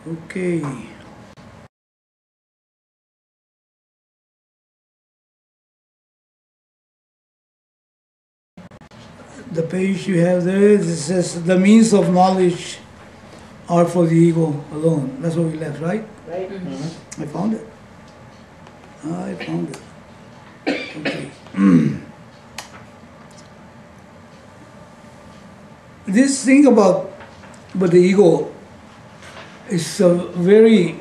Okay. The page you have there, it says the means of knowledge are for the ego alone. That's what we left, right? Right. Mm-hmm. I found it. I found it. Okay. This thing about the ego is a very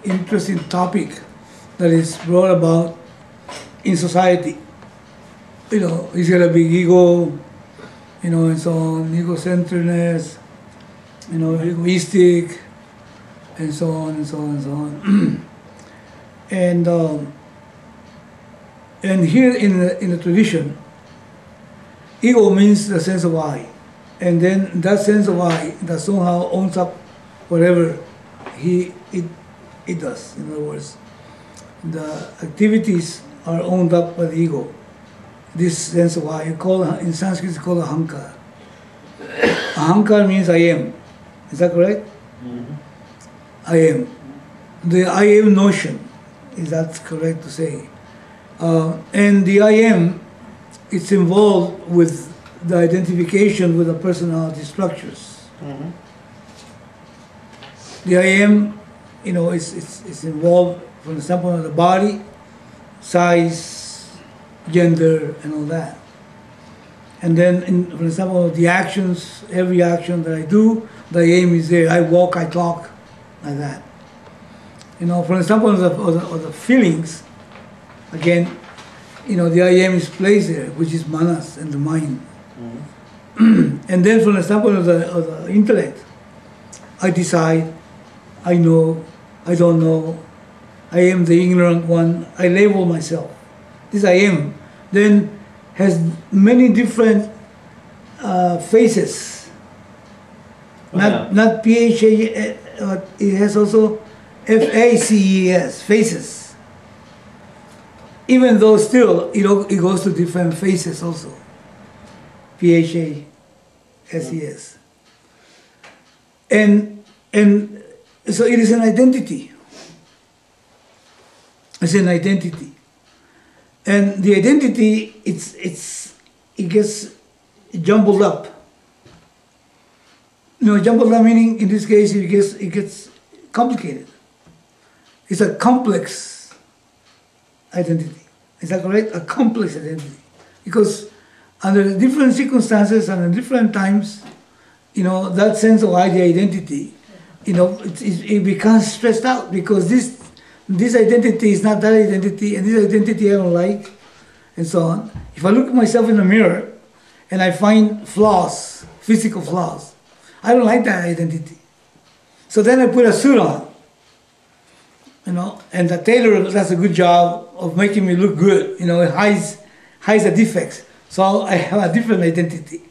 interesting topic that is brought about in society. You know, he's got a big ego, you know, and so on, ego-centeredness, you know, egoistic, and so on and so on and so on. And here in the tradition, ego means the sense of I, and then that sense of I that somehow owns up whatever it does. In other words, the activities are owned up by the ego. This sense of I, in Sanskrit, it's called ahankar. Ahankar means I am. Is that correct? Mm-hmm. I am. The I am notion, is that correct to say? And the I am, it's involved with the identification with the personality structures. Mm-hmm. The I am, you know, it's involved from the standpoint of the body, size, gender, and all that. And then, for example, the actions, every action that I do, the aim is there. I walk, I talk, like that. You know, for example, of the feelings, again, you know, the I am is placed there, which is manas and the mind. Mm-hmm. And then, for example, of the intellect, I decide, I know, I don't know, I am the ignorant one, I label myself. This I am then has many different faces. Not P-H-A, it has also F-A-C-E-S, faces. Even though still it goes to different faces also. P-H-A-S-E-S. And so it is an identity. It's an identity. And the identity, it gets jumbled up. You know, jumbled up meaning, in this case, it gets complicated. It's a complex identity. Is that correct? A complex identity. Because under different circumstances and in different times, you know, that sense of the identity, you know, it becomes stressed out because this identity is not that identity, and this identity I don't like, and so on. If I look at myself in the mirror and I find flaws, physical flaws, I don't like that identity. So then I put a suit on, you know, and the tailor does a good job of making me look good, you know, it hides the defects. So I have a different identity,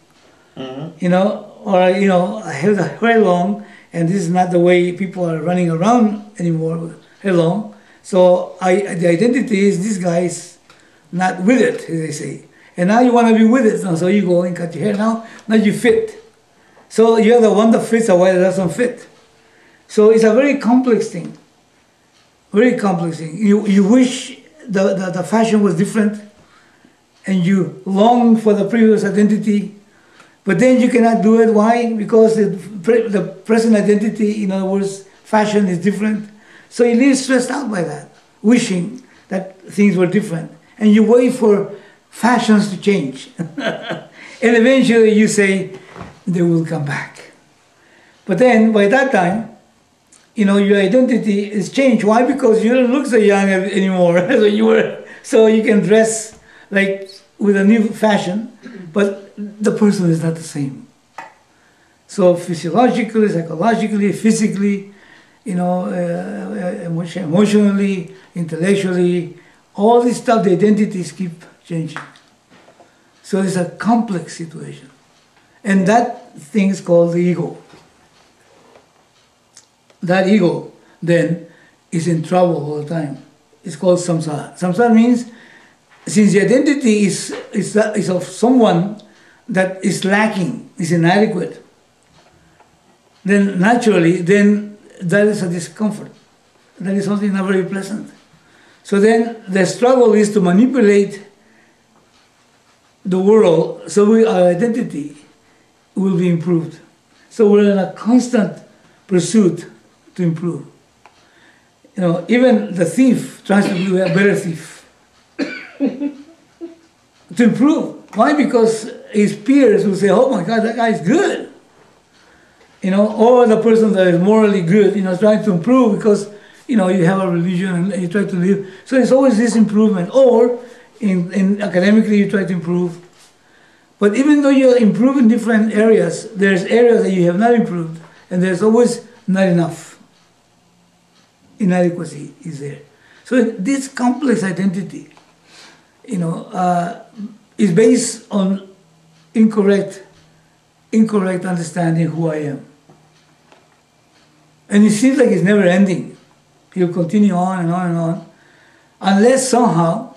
you know, or, you know, I have the hair long, and this is not the way people are running around anymore. Hello. So the identity is this guy is not with it, as they say. And now you want to be with it, so you go and cut your hair. Now you fit. So you're the one that fits, the one that doesn't fit. So it's a very complex thing. Very complex thing. You wish the fashion was different, and you long for the previous identity, but then you cannot do it. Why? Because the present identity, in other words, fashion is different. So you live stressed out by that, wishing that things were different. And you wait for fashions to change. And eventually you say, they will come back. But then, by that time, you know, your identity is changed. Why? Because you don't look so young anymore. So you can dress like with a new fashion, but the person is not the same. So physiologically, psychologically, physically, you know, emotionally, intellectually, all this stuff, the identities keep changing. So it's a complex situation. And that thing is called the ego. That ego, then, is in trouble all the time. It's called samsara. Samsara means, since the identity is of someone that is lacking, is inadequate, then naturally, then that is a discomfort. That is something not very pleasant. So then the struggle is to manipulate the world so our identity will be improved. So we're in a constant pursuit to improve. You know, even the thief tries to be a better thief. To improve. Why? Because his peers will say, oh my God, that guy is good. You know, or the person that is morally good, you know, trying to improve because, you know, you have a religion and you try to live. So it's always this improvement. Or in academically you try to improve. But even though you improve in different areas, there's areas that you have not improved, and there's always not enough. Inadequacy is there. So this complex identity, you know, is based on incorrect understanding who I am. And it seems like it's never ending. You'll continue on and on and on, unless somehow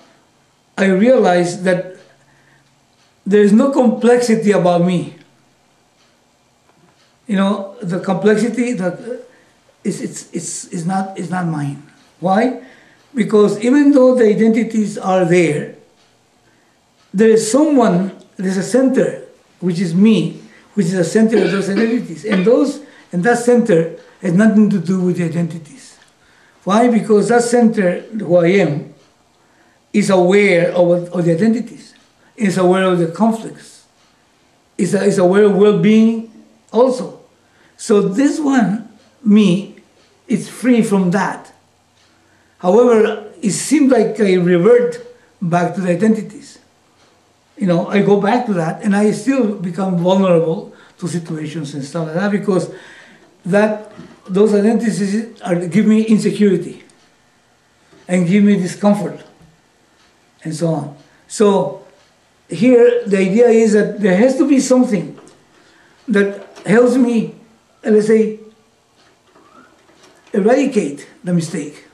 I realize that there is no complexity about me. You know, the complexity is not mine. Why? Because even though the identities are there, there is someone, there's a center, which is me, which is the center of those identities. And that center has nothing to do with the identities. Why? Because that center, who I am, is aware of the identities. Is aware of the conflicts. Is aware of well-being also. So this one, me, is free from that. However, it seems like I revert back to the identities. You know, I go back to that and I still become vulnerable to situations and stuff like that because those identities give me insecurity and give me discomfort and so on. So here, the idea is that there has to be something that helps me, let's say, eradicate the mistake.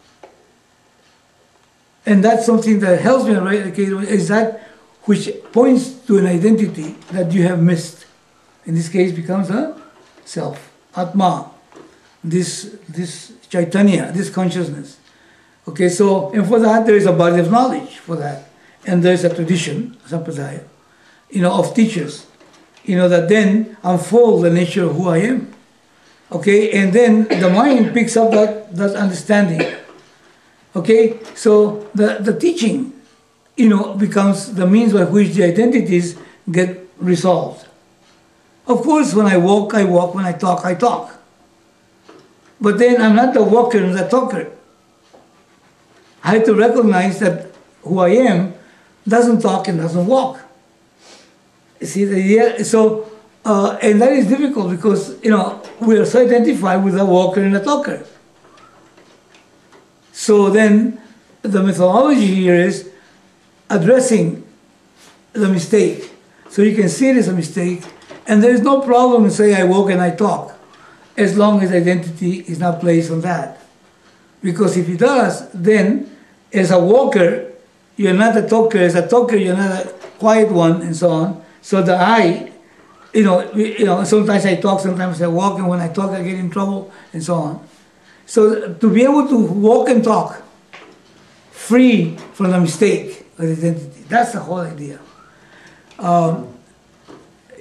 And that's something that helps me eradicate is that which points to an identity that you have missed. In this case, becomes a self, âtmâ, this chaitanya, this consciousness. Okay, so, and for that, there is a body of knowledge for that. And there's a tradition, sampradaya, you know, of teachers, you know, that then unfold the nature of who I am. Okay, and then the mind picks up that understanding. Okay, so the teaching, you know, becomes the means by which the identities get resolved. Of course, when I walk, I walk. When I talk. But then I'm not the walker and the talker. I have to recognize that who I am doesn't talk and doesn't walk. You see the idea? So, and that is difficult because, you know, we are so identified with a walker and a talker. So then the methodology here is addressing the mistake. So you can see it as a mistake, and there is no problem in saying I walk and I talk, as long as identity is not placed on that. Because if it does, then as a walker, you're not a talker. As a talker, you're not a quiet one, and so on. So the I, you know, sometimes I talk, sometimes I walk, and when I talk, I get in trouble, and so on. So to be able to walk and talk, free from the mistake of identity, that's the whole idea.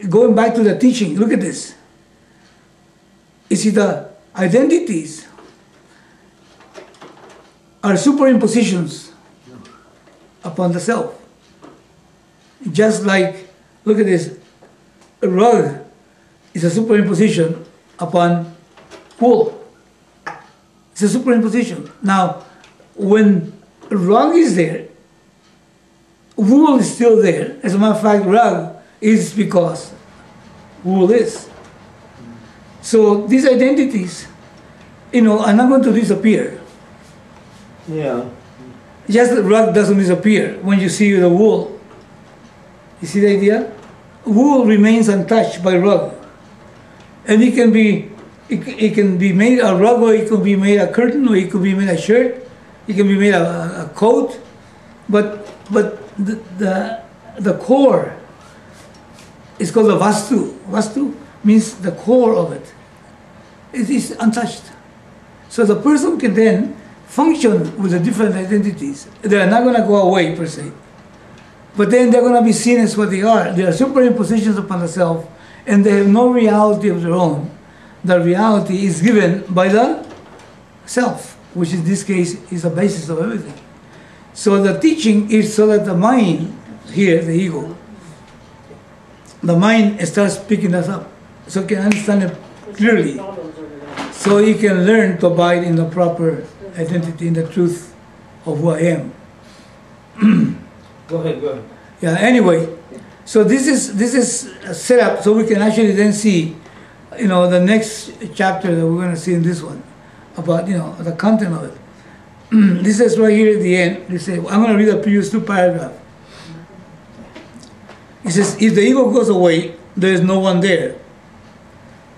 Going back to the teaching, look at this. You see, the identities are superimpositions upon the self. Just like, look at this, a rug is a superimposition upon wool. It's a superimposition. Now, when rug is there, wool is still there. As a matter of fact, rug is because wool is. So these identities, you know, are not going to disappear. Yeah. Just the rug doesn't disappear when you see the wool. You see the idea? Wool remains untouched by rug. And it can be made a rug, or it could be made a curtain, or it could be made a shirt, it can be made a coat, but the core is called the vastu. Vastu means the core of it. It is untouched. So the person can then function with the different identities. They are not going to go away per se. But then they're going to be seen as what they are. They are superimpositions upon the self, and they have no reality of their own. The reality is given by the self, which in this case is the basis of everything. So the teaching is so that the mind, here, the ego, the mind starts picking us up, so it can understand it clearly. So you can learn to abide in the proper identity, in the truth of who I am. Go ahead. Yeah, anyway, so this is a setup so we can actually then see, the next chapter that we're going to see in this one about, the content of it. This is right here at the end. They say, I'm going to read the previous 2 paragraphs. It says, if the ego goes away, there is no one there.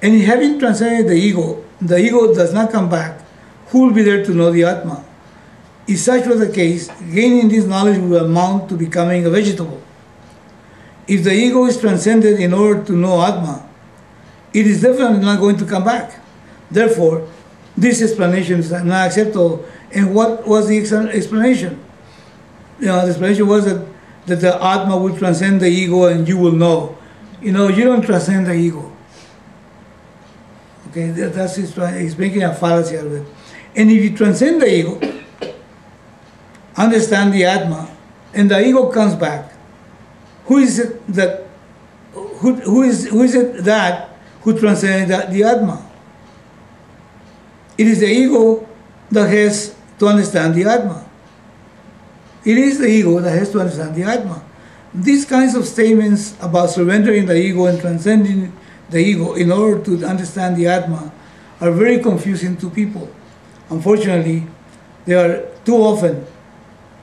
And in having transcended the ego does not come back. Who will be there to know the âtmâ? If such was the case, gaining this knowledge will amount to becoming a vegetable. If the ego is transcended in order to know âtmâ, it is definitely not going to come back. Therefore, this explanation is not acceptable. And what was the explanation? The explanation was that the âtmâ will transcend the ego and you will know. You don't transcend the ego. Okay, that's he's making a fallacy out of it. And if you transcend the ego, understand the âtmâ, and the ego comes back, who is it that who transcends the âtmâ? It is the ego that has to understand the âtmâ. It is the ego that has to understand the âtmâ. These kinds of statements about surrendering the ego and transcending the ego in order to understand the âtmâ are very confusing to people. Unfortunately, they are too often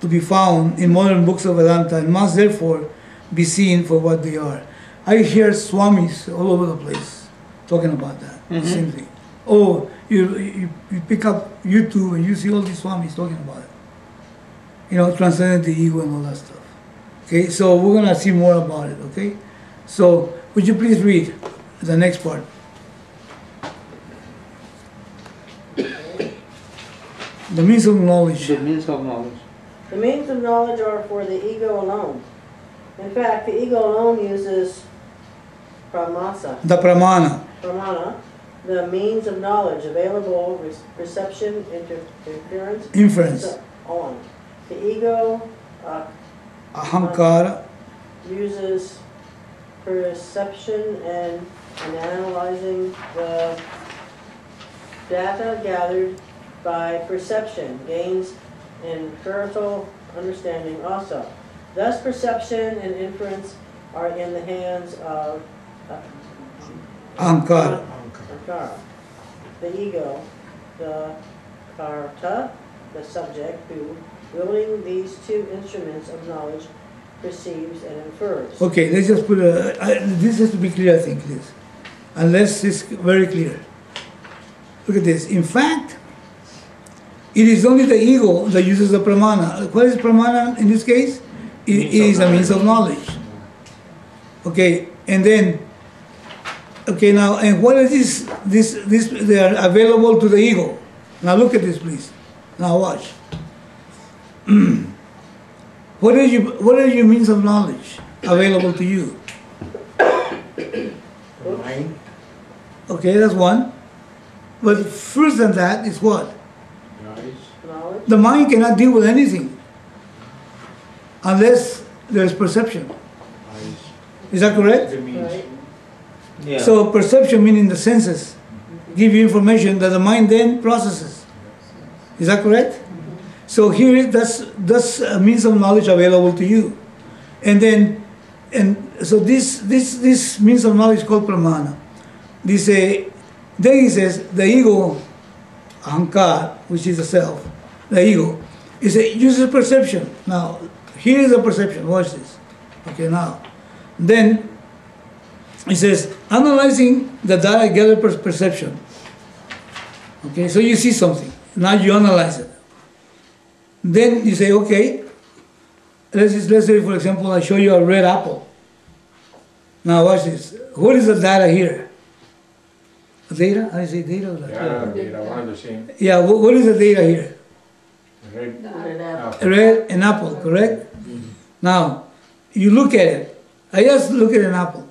to be found in modern books of Vedanta and must therefore be seen for what they are. I hear swamis all over the place talking about that. Mm-hmm. Same thing. Oh, you pick up YouTube and you see all these swamis talking about it. Transcending the ego and all that stuff. Okay, so we're going to see more about it, okay? So, would you please read the next part? The means of knowledge. The means of knowledge. The means of knowledge are for the ego alone. In fact, the ego alone uses pramasa. The pramana. Pramana, the means of knowledge available, perception, inference, Inference. so on. The ego Ahankara. uses perception and analyzing the data gathered by perception, gains empirical understanding also. Thus perception and inference are in the hands of Ahankara. Akartâ, the ego, the kartâ, the subject who, wielding these 2 instruments of knowledge, perceives and infers. Okay, let's just put this has to be clear, I think, this. Unless it's very clear. Look at this. In fact, it is only the ego that uses the pramana. What is pramana in this case? It is a means of knowledge. Okay, and then, now, and what is this, they are available to the ego. Now look at this, please. Now watch. What are your means of knowledge available to you? Mind. Okay, that's one. But first than that is what? Knowledge. The mind cannot deal with anything unless there is perception. Is that correct? Right. Yeah. So perception, meaning the senses, give you information that the mind then processes. Is that correct? So here, that's a means of knowledge available to you, and so this means of knowledge is called pramana. Then he says the ego, ahankara, which is the self, the ego, uses perception. Now here is the perception. Watch this. Okay, now then it says analyzing the data gathered perception. Okay, so you see something. Now you analyze it. Then you say, okay, let's say, for example, I show you a red apple. Now watch this. What is the data here? Data? I say data or Yeah, data, one and the same. Yeah, what is the data here? Red. Red apple. Apple. Red and apple, correct? Now, you look at it. I just look at an apple.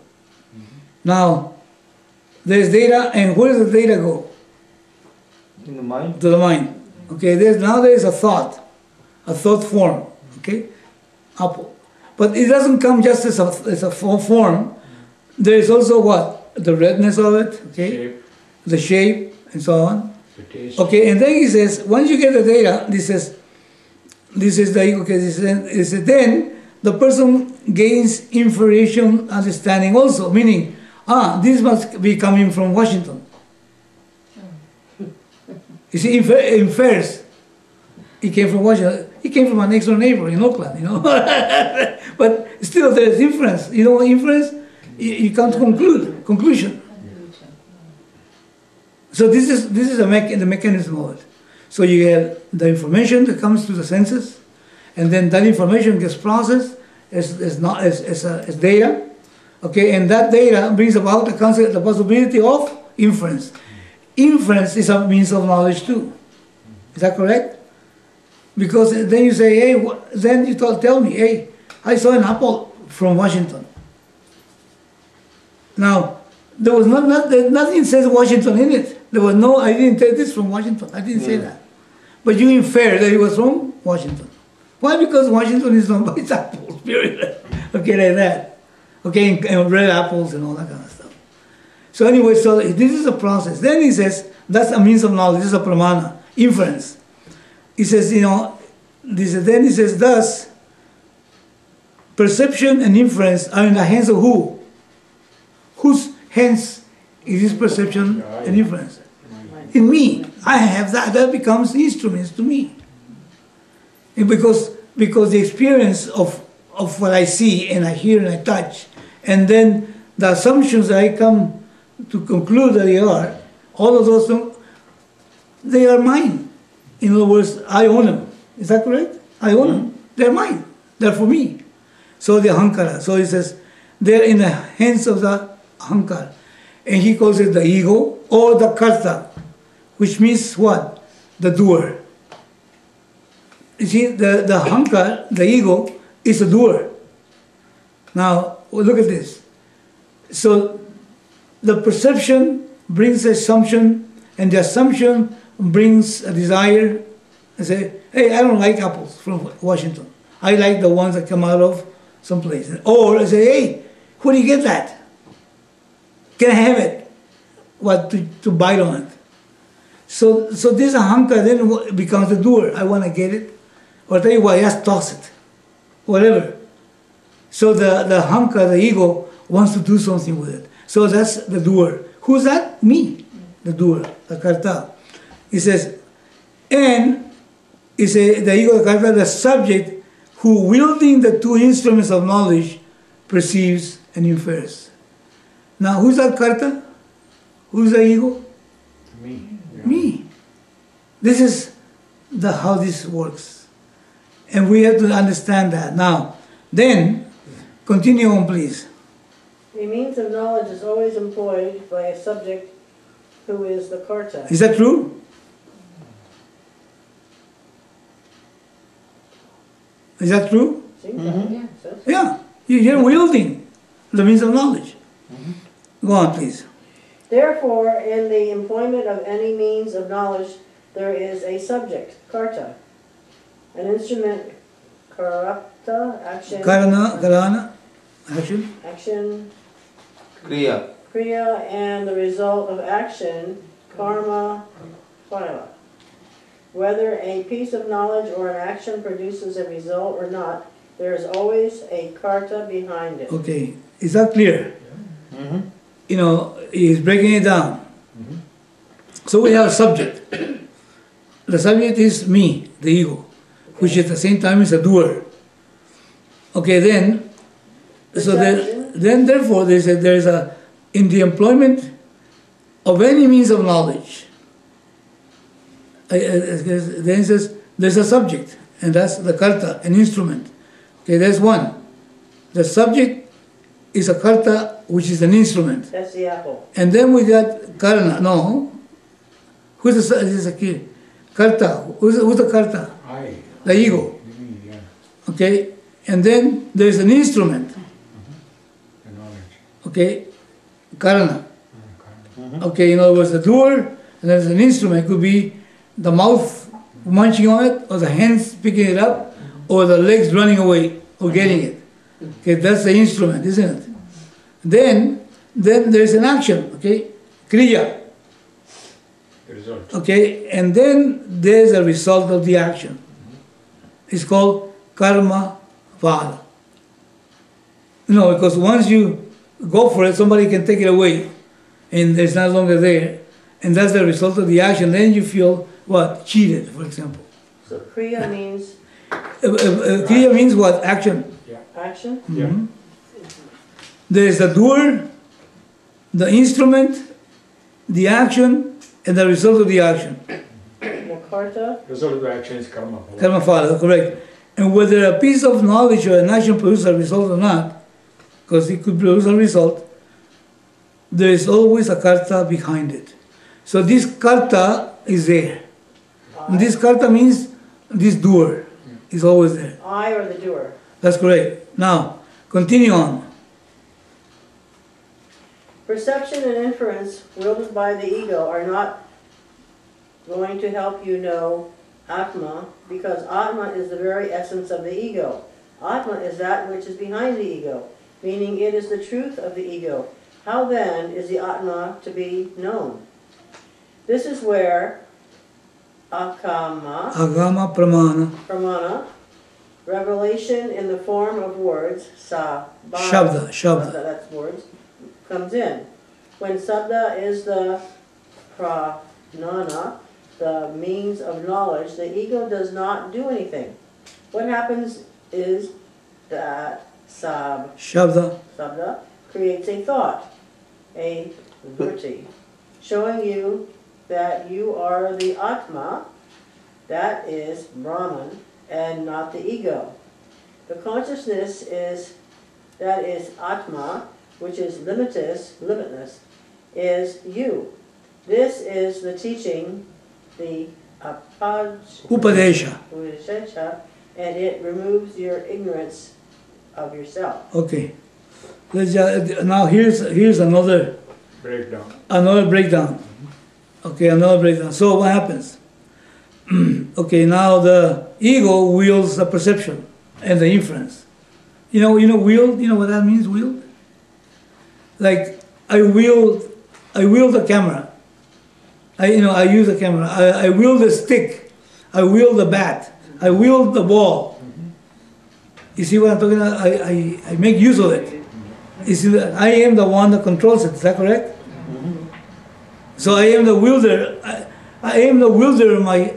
Now, there's data, and where does the data go? In the mind. To the mind. Okay, now there is a thought form. Okay, apple. But it doesn't come just as a form. There is also what? The redness of it, okay? Shape, The shape, and so on. the taste. Okay, and then he says, once you get the data, this is the ego, okay, then the person gains information understanding also, meaning, this must be coming from Washington. You see, infers. He came from Washington. He came from our next door neighbor in Oakland, you know. But still, there's inference. You know what inference? You can't conclusion. So this is the mechanism of it. So you get the information that comes to the senses, and then that information gets processed as data. Okay, and that data brings about the possibility of inference. Inference is a means of knowledge too. Is that correct? Because then you say, hey, then you tell me, hey, I saw an apple from Washington. Now, there was nothing says Washington in it. There was no, I didn't take this from Washington. I didn't say that. But you infer that it was from Washington. Why? Because Washington is known by its apples, period. Okay, like that. Okay, and red apples and all that kind of stuff. So anyway, so this is a process. Then he says, that's a means of knowledge, this is a pramana, inference. He says, then he says, thus, perception and inference are in the hands of who? Whose hands is this perception and inference? In me. I have that. That becomes instruments to me. And because the experience of what I see and I hear and I touch, and then the assumptions that I come to conclude that they are, all of those, they are mine. In other words, I own them. Is that correct? I own them. They're mine. They're for me. So the ahankara. So he says, they're in the hands of the ahankara. And he calls it the ego or the kartâ, which means what? The doer. You see, the ahankara, the ego, is a doer. Now, look at this. So the perception brings assumption, and the assumption brings a desire. I say, hey, I don't like apples from Washington. I like the ones that come out of someplace. Or I say, hey, where do you get that? Can I have it? What, to bite on it? So this ahankara then becomes the doer. I want to get it. Or tell you what, just toss it. Whatever. So the ahankara, the ego, wants to do something with it. So that's the doer. Who's that? Me. The doer, the kartâ. He says, and he says, the ego, the kartâ, the subject who wielding the two instruments of knowledge perceives and infers. Now, who's that kartâ? Who's the ego? Me. Yeah. Me. This is how this works. And we have to understand that. Now, then, continue on, please. A means of knowledge is always employed by a subject who is the kartâ. Is that true? Is that true? Seems like it. Says so. Yeah. You're wielding the means of knowledge. Go on, please. Therefore, in the employment of any means of knowledge, there is a subject, kartâ, an instrument, kartâ, action, Karana, action. action, Kriya. kriya, and the result of action, karma, phala. Whether a piece of knowledge or an action produces a result or not, there is always a kartâ behind it. Okay. Is that clear? Mm-hmm. He's breaking it down. So we have a subject. The subject is me, the ego, which at the same time is a doer. Okay, then, therefore, there's a, in the employment of any means of knowledge, then it says there's a subject, and that's the kartâ, an instrument. Okay, there's one. The subject is akartâ, which is an instrument. That's the apple. And then we got karana. No. Who's the, this is a kid? Kartâ. Who's the kartâ? I. The ego. Me, yeah. Okay? And then there's an instrument. The knowledge. Okay? Karana. Karma. Okay, in other words, the doer, and there's an instrument. It could be the mouth munching on it, or the hands picking it up, or the legs running away, or getting it. Okay, that's the instrument, isn't it? Then there's an action, okay? Kriya. The result. Okay, and then there's a result of the action. It's called karma phala. Because once you go for it, somebody can take it away, and it's no longer there, and that's the result of the action. Then you feel what? Cheated, for example. So kriya means Kriya means what? Action. Yeah. action. Yeah. There is the doer, the instrument, the action, and the result of the action. The kartâ. Result of the action is karma. Karma phala, correct. And whether a piece of knowledge or an action produces a result or not, because it could produce a result, there is always a kartâ behind it. So this kartâ is there. And this kartâ means this doer is always there. I or the doer. That's correct. Now, continue on. Perception and inference wielded by the ego are not going to help you know âtmâ, because âtmâ is the very essence of the ego. Âtmâ is that which is behind the ego, meaning it is the truth of the ego. How then is the âtmâ to be known? This is where agama, pramana, revelation in the form of words, Shabda. that's words, comes in. When sabda is the pranana, the means of knowledge, the ego does not do anything. What happens is that sabda creates a thought, a vritti, showing you that you are the âtmâ, that is Brahman, and not the ego. The consciousness is âtmâ, which is limitless, is you. This is the teaching, the Upadesha. and it removes your ignorance of yourself. Okay. Now here's another Breakdown. breakdown. Okay, another breakdown. So what happens? Okay, now the ego wields the perception and the inference. Wield. You know what that means? Wield. Like I wield the camera. I use the camera. I wield the stick. I wield the bat. I wield the ball. You see what I'm talking about? I make use of it. You see that I am the one that controls it. Is that correct? So I am the wielder. I am the wielder of my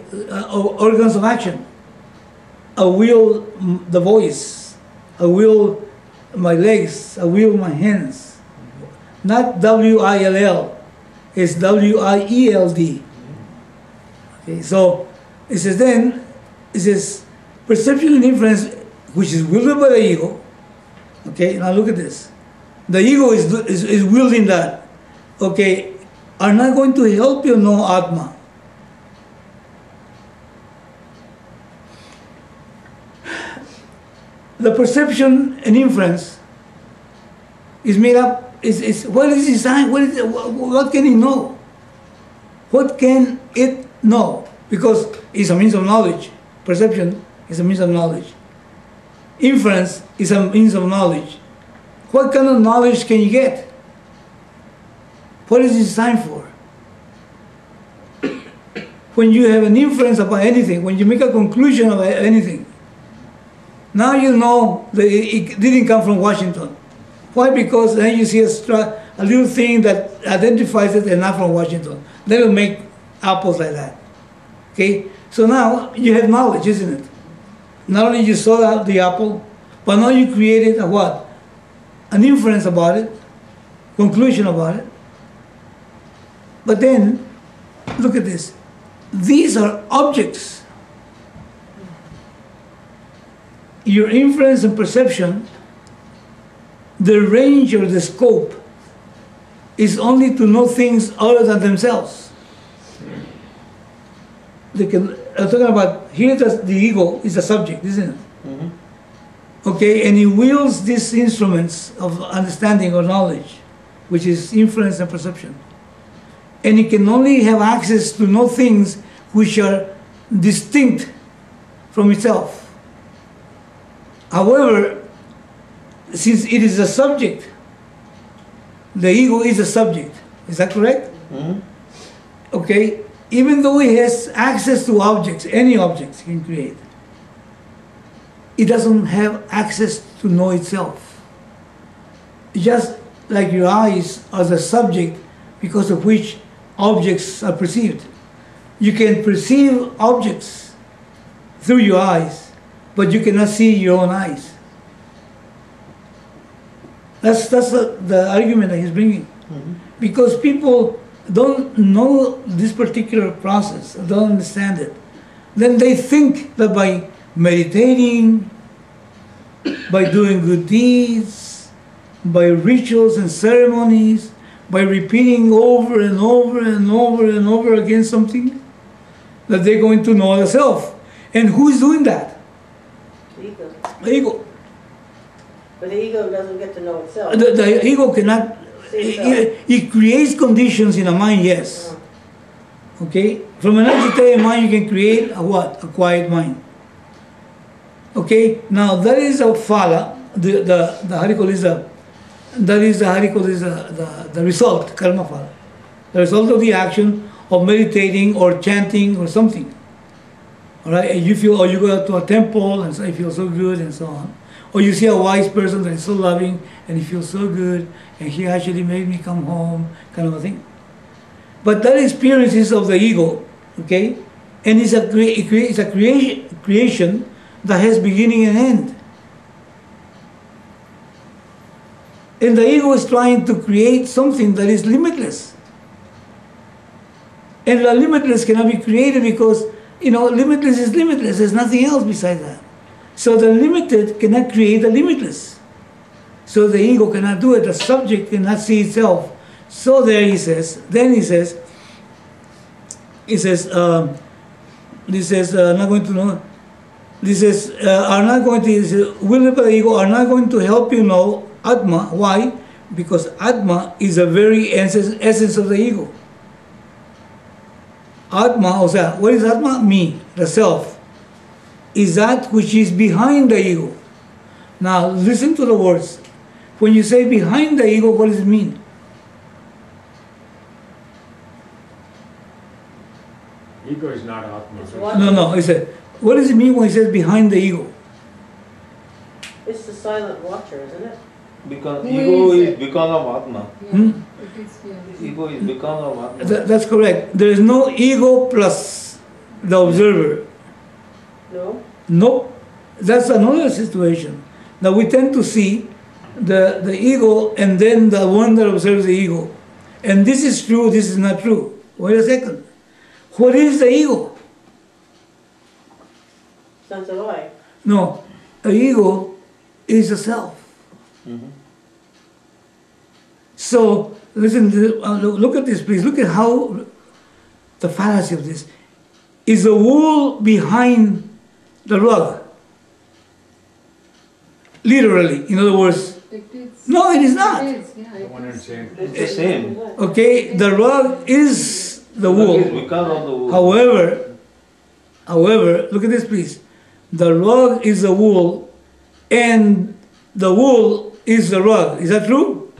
organs of action. I wield the voice. I wield my legs. I wield my hands. Not W-I-L-L. It's W-I-E-L-D. Okay, so it says perception and inference, which is wielded by the ego. Okay, now look at this. The ego is wielding that. Okay, are not going to help you know âtmâ. The perception and inference is made up. Is what is designed? What can it know? What can it know? Because it's a means of knowledge. Perception is a means of knowledge. Inference is a means of knowledge. What kind of knowledge can you get? What is it designed for? When you have an inference about anything, when you make a conclusion about anything, now you know that it didn't come from Washington. Why? Because then you see a little thing that identifies it and not from Washington. They will make apples like that. Okay? So now you have knowledge, isn't it? Not only you saw the apple, but now you created a what? An inference about it, conclusion about it. But then, look at this. These are objects. Your inference and perception the range or the scope is only to know things other than themselves. I'm talking about here, the ego is the subject, isn't it? Okay, and he wields these instruments of understanding or knowledge, which is influence and perception. And he can only have access to know things which are distinct from itself. However, since it is a subject, the ego is a subject. Is that correct? Okay, even though he has access to objects, any objects he can create, it doesn't have access to know itself. Just like your eyes are the subject because of which objects are perceived. You can perceive objects through your eyes, but you cannot see your own eyes. That's the argument that he's bringing. Because people don't know this particular process, don't understand it. Then they think that by meditating, by doing good deeds, by rituals and ceremonies, by repeating over and over and over and over again something, that they're going to know the self. And who is doing that? The ego. The ego. But the ego doesn't get to know itself. The ego cannot, it creates conditions in a mind, yes. Okay? From an agitated mind you can create a what? A quiet mind. Okay? Now that is a phala, the result, karma phala. The result of the action of meditating or chanting or something. Alright? And you feel, or you go to a temple and so you feel so good and so on. Or you see a wise person that is so loving and he feels so good and he actually made me come home, kind of a thing. But that experience is of the ego, okay? And it's a creation that has beginning and end. And the ego is trying to create something that is limitless. And the limitless cannot be created because, limitless is limitless. There's nothing else besides that. So the limited cannot create the limitless. So the ego cannot do it. The subject cannot see itself. So there he says, not going to know. This is, are not going to, will the ego are not going to help you know âtmâ. Why? Because âtmâ is the very essence of the ego. âtmâ, o sea, what is âtmâ? Me, the self, is that which is behind the ego. Now listen to the words. When you say behind the ego, what does it mean? Ego is not âtmâ. No, he said, what does it mean when he says behind the ego? It's the silent watcher, isn't it? Because ego is because of âtmâ. It is, yeah. Ego is because of âtmâ. That's correct. There is no ego plus the observer. No? Nope. That's another situation. Now we tend to see the ego and then the one that observes the ego. And this is true, this is not true. Wait a second. What is the ego? Sense of I. No. The ego is the self. So, listen, look at this please. Look at how the fallacy of this. Is the wool behind the rug? Literally, in other words. It is. No, it is not. It is, yeah. The one and same. It's the same. Okay, the rug is the wool. It's because of the wool. However, look at this please. The rug is the wool and the wool is the rug. Is that true?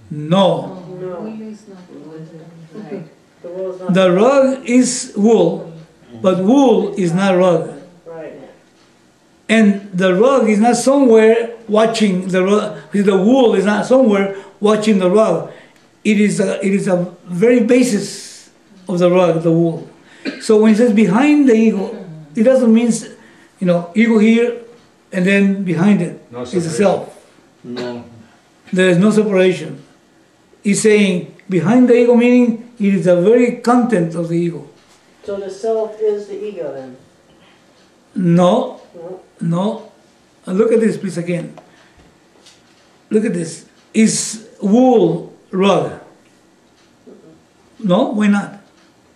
No. No. Wool is not. Okay. The wool is not. The rug is wool, but wool is not rug. Right. And the rug is not somewhere watching the rug. The wool is not somewhere watching the rug. It is a very basis of the rug, the wool. So when it says behind the ego, it doesn't mean, ego here and then behind it No is the separation. self. No. There is no separation. He's saying behind the ego, meaning it is the very content of the ego. So the self is the ego then? No. No. No. Look at this please again. look at this, is wool rug? No, why not?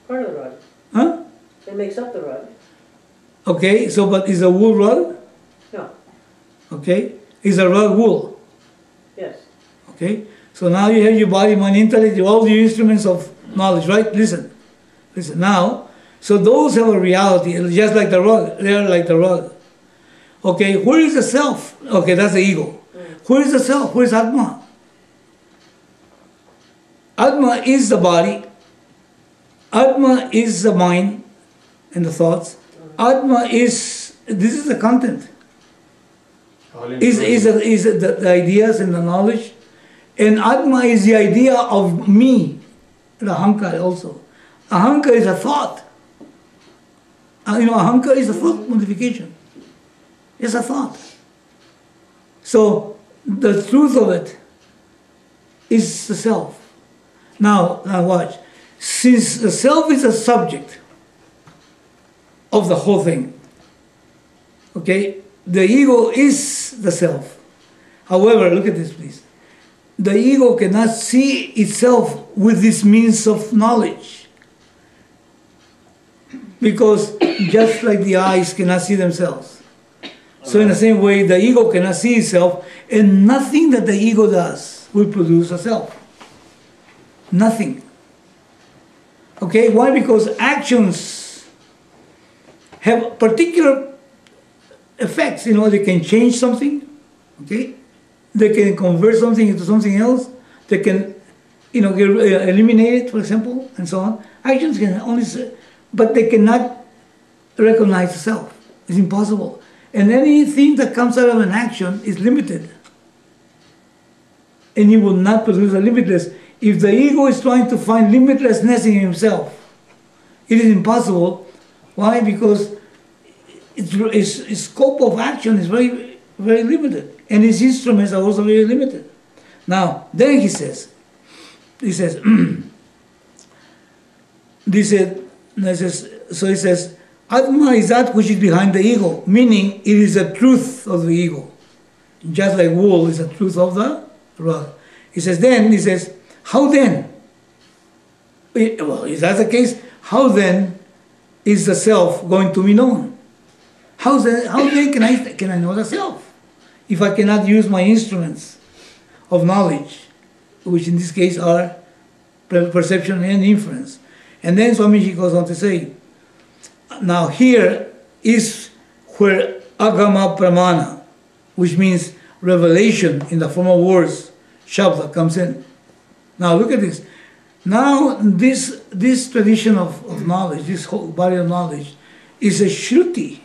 Part of the rug. Huh? It makes up the rug. Okay, so but is a wool rug? No. Okay, is a rug wool? Yes. Okay, so now you have your body, mind, intellect, all your instruments of knowledge, right? Listen now. So those have a reality, just like the rug. They are like the rug. Okay, where is the self? Okay, that's the ego. Where is the self? Where is âtmâ? Âtmâ is the body. âtmâ is the mind and the thoughts. âtmâ is, this is the content. Is the ideas and the knowledge. And âtmâ is the idea of me, the ahankara also. Ahankara is a thought. Ahankara is a thought modification. It's a thought. So the truth of it is the self. Now watch. Since the self is a subject of the whole thing, okay, the ego is the self. However, look at this, please. The ego cannot see itself with this means of knowledge. Because just like the eyes cannot see themselves. So in the same way, the ego cannot see itself, and nothing that the ego does will produce a self. Nothing. Okay, why? Because actions have particular effects. They can change something, okay? They can convert something into something else. They can, eliminate it, for example, and so on. Actions can only, but they cannot recognize the self. It's impossible. And anything that comes out of an action is limited. And it will not produce a limitless. If the ego is trying to find limitlessness in himself, it is impossible. Why? Because its scope of action is very, very limited. And his instruments are also very limited. Now, then he says, so he says, âtmâ is that which is behind the ego, meaning it is the truth of the ego. Just like wool is the truth of the rug. He says, how then? Well, is that the case? How then is the self going to be known? How then can I know the self? If I cannot use my instruments of knowledge, which in this case are perception and inference. And then Swamiji goes on to say, now here is where agama pramana, which means revelation in the form of words, shabda, comes in. Now look at this. Now this tradition of knowledge, this whole body of knowledge, is a shruti.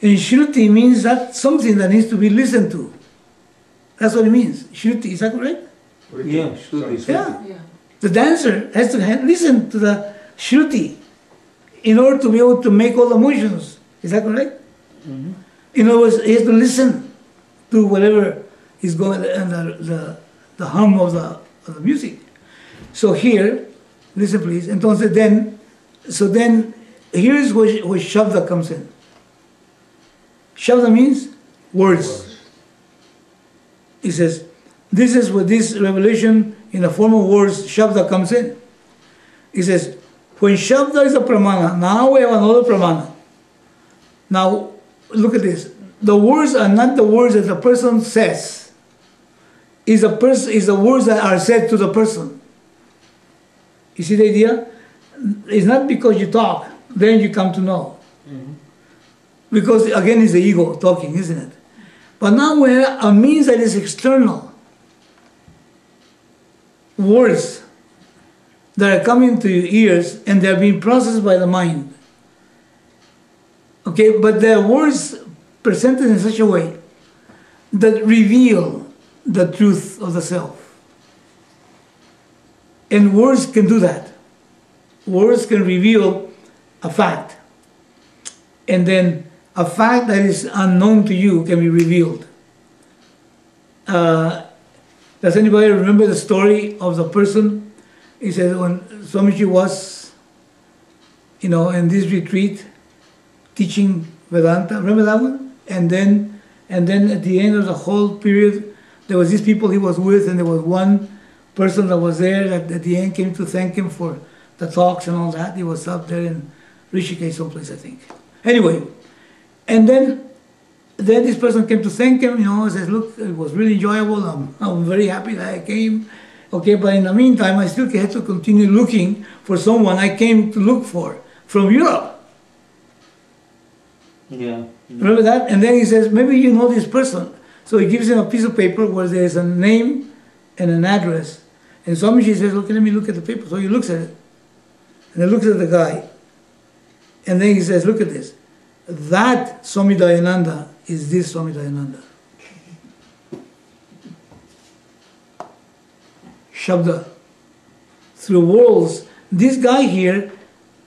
And shruti means that something that needs to be listened to. That's what it means. Shruti, is that correct? Yeah, shruti. Yeah. Yeah. The dancer has to listen to the shruti in order to be able to make all the motions. Is that correct? Mm-hmm. In other words, he has to listen to whatever is going and the hum of the music. So here, listen please. Entonces then here is where shabda comes in. Shabda means words. He says, this is where this revelation in the form of words, shabda, comes in. He says, when shabda is a pramana, now we have another pramana. Now, look at this. The words are not the words that the person says. Is the words that are said to the person. You see the idea? It's not because you talk, then you come to know. Mm-hmm. Because again, it's the ego talking, isn't it? But now we have a means that is external. Words that are coming to your ears and they're being processed by the mind. Okay, but they're words presented in such a way that reveal the truth of the self. And words can do that. Words can reveal a fact. And then a fact that is unknown to you can be revealed. Does anybody remember the story of the person? He said when Swamiji was, in this retreat, teaching Vedanta. Remember that one? And then at the end of the whole period, there was these people he was with, and there was one person that was there that at the end came to thank him for the talks and all that. He was up there in Rishikesh someplace, I think. Anyway, and then this person came to thank him, says, look, it was really enjoyable. I'm very happy that I came. Okay, but in the meantime, I still had to continue looking for someone I came to look for from Europe. Yeah. Remember that? And then he says, maybe you know this person. So he gives him a piece of paper where there's a name and an address. And Swamiji says, okay, let me look at the paper. So he looks at it. And he looks at the guy. And then he says, look at this. That Swami Dayananda is this Swami Dayananda. Shabda. Through worlds. This guy here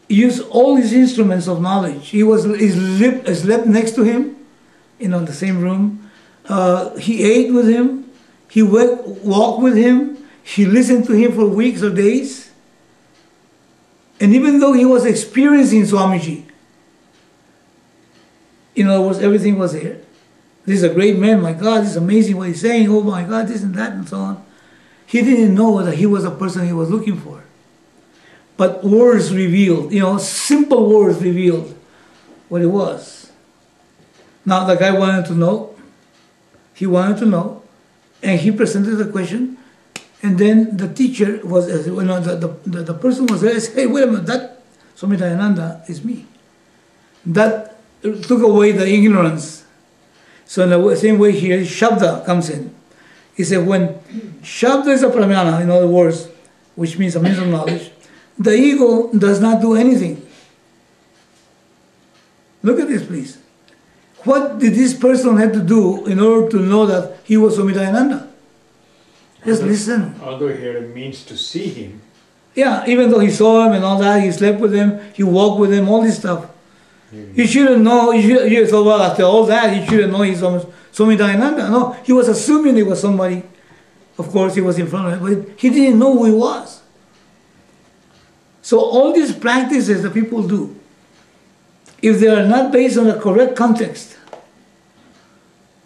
used all his instruments of knowledge. He slept next to him, the same room. He ate with him. He walked with him. He listened to him for weeks or days. And even though he was experiencing Swamiji, in other words, everything was there. This is a great man, my God, this is amazing what he's saying, oh my God, this and that and so on. He didn't know that he was the person he was looking for. But words revealed, simple words revealed what it was. Now the guy wanted to know. He wanted to know. And he presented the question. And then the teacher was, the person was there and said, hey, wait a minute, that Swami Dayananda is me. That took away the ignorance. So in the same way here, Shabda comes in. He said, when Shabda is a pramana, in other words, which means a means of knowledge, the ego does not do anything. Look at this, please. What did this person have to do in order to know that he was Swami Dayananda? Just listen. Although he had a means to see him. Yeah, even though he saw him and all that, he slept with him, he walked with him, all this stuff. He shouldn't know, you thought, well, after all that, he shouldn't know he's Swami Dayananda. No, he was assuming he was somebody. Of course, he was in front of him, but he didn't know who he was. So all these practices that people do, if they are not based on the correct context,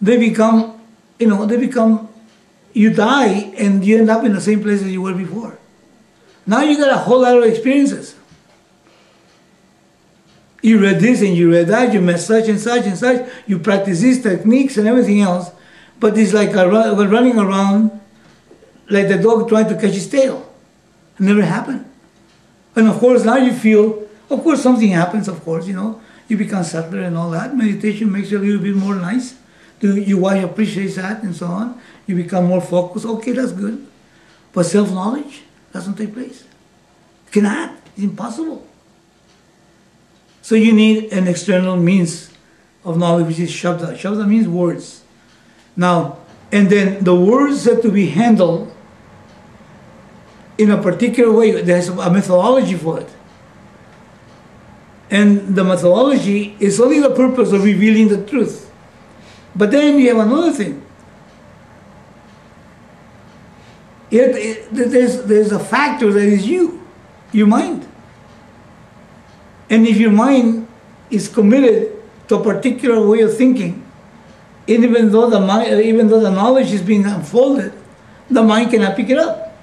they become, you die and you end up in the same place as you were before. Now you got a whole lot of experiences. You read this and you read that, you met such and such and such, you practice these techniques and everything else, but it's like we're running around like the dog trying to catch his tail. It never happened. And of course now you feel, of course something happens, of course, you become subtler and all that. Meditation makes you a little bit more nice. Your wife appreciates that and so on. You become more focused. Okay, that's good. But self-knowledge doesn't take place. It cannot. It's impossible. So you need an external means of knowledge, which is Shabda. Shabda means words. Now, and then the words have to be handled in a particular way. There's a methodology for it. And the methodology is only the purpose of revealing the truth. But then you have another thing. There's a factor that is your mind. And if your mind is committed to a particular way of thinking, even though the knowledge is being unfolded, the mind cannot pick it up.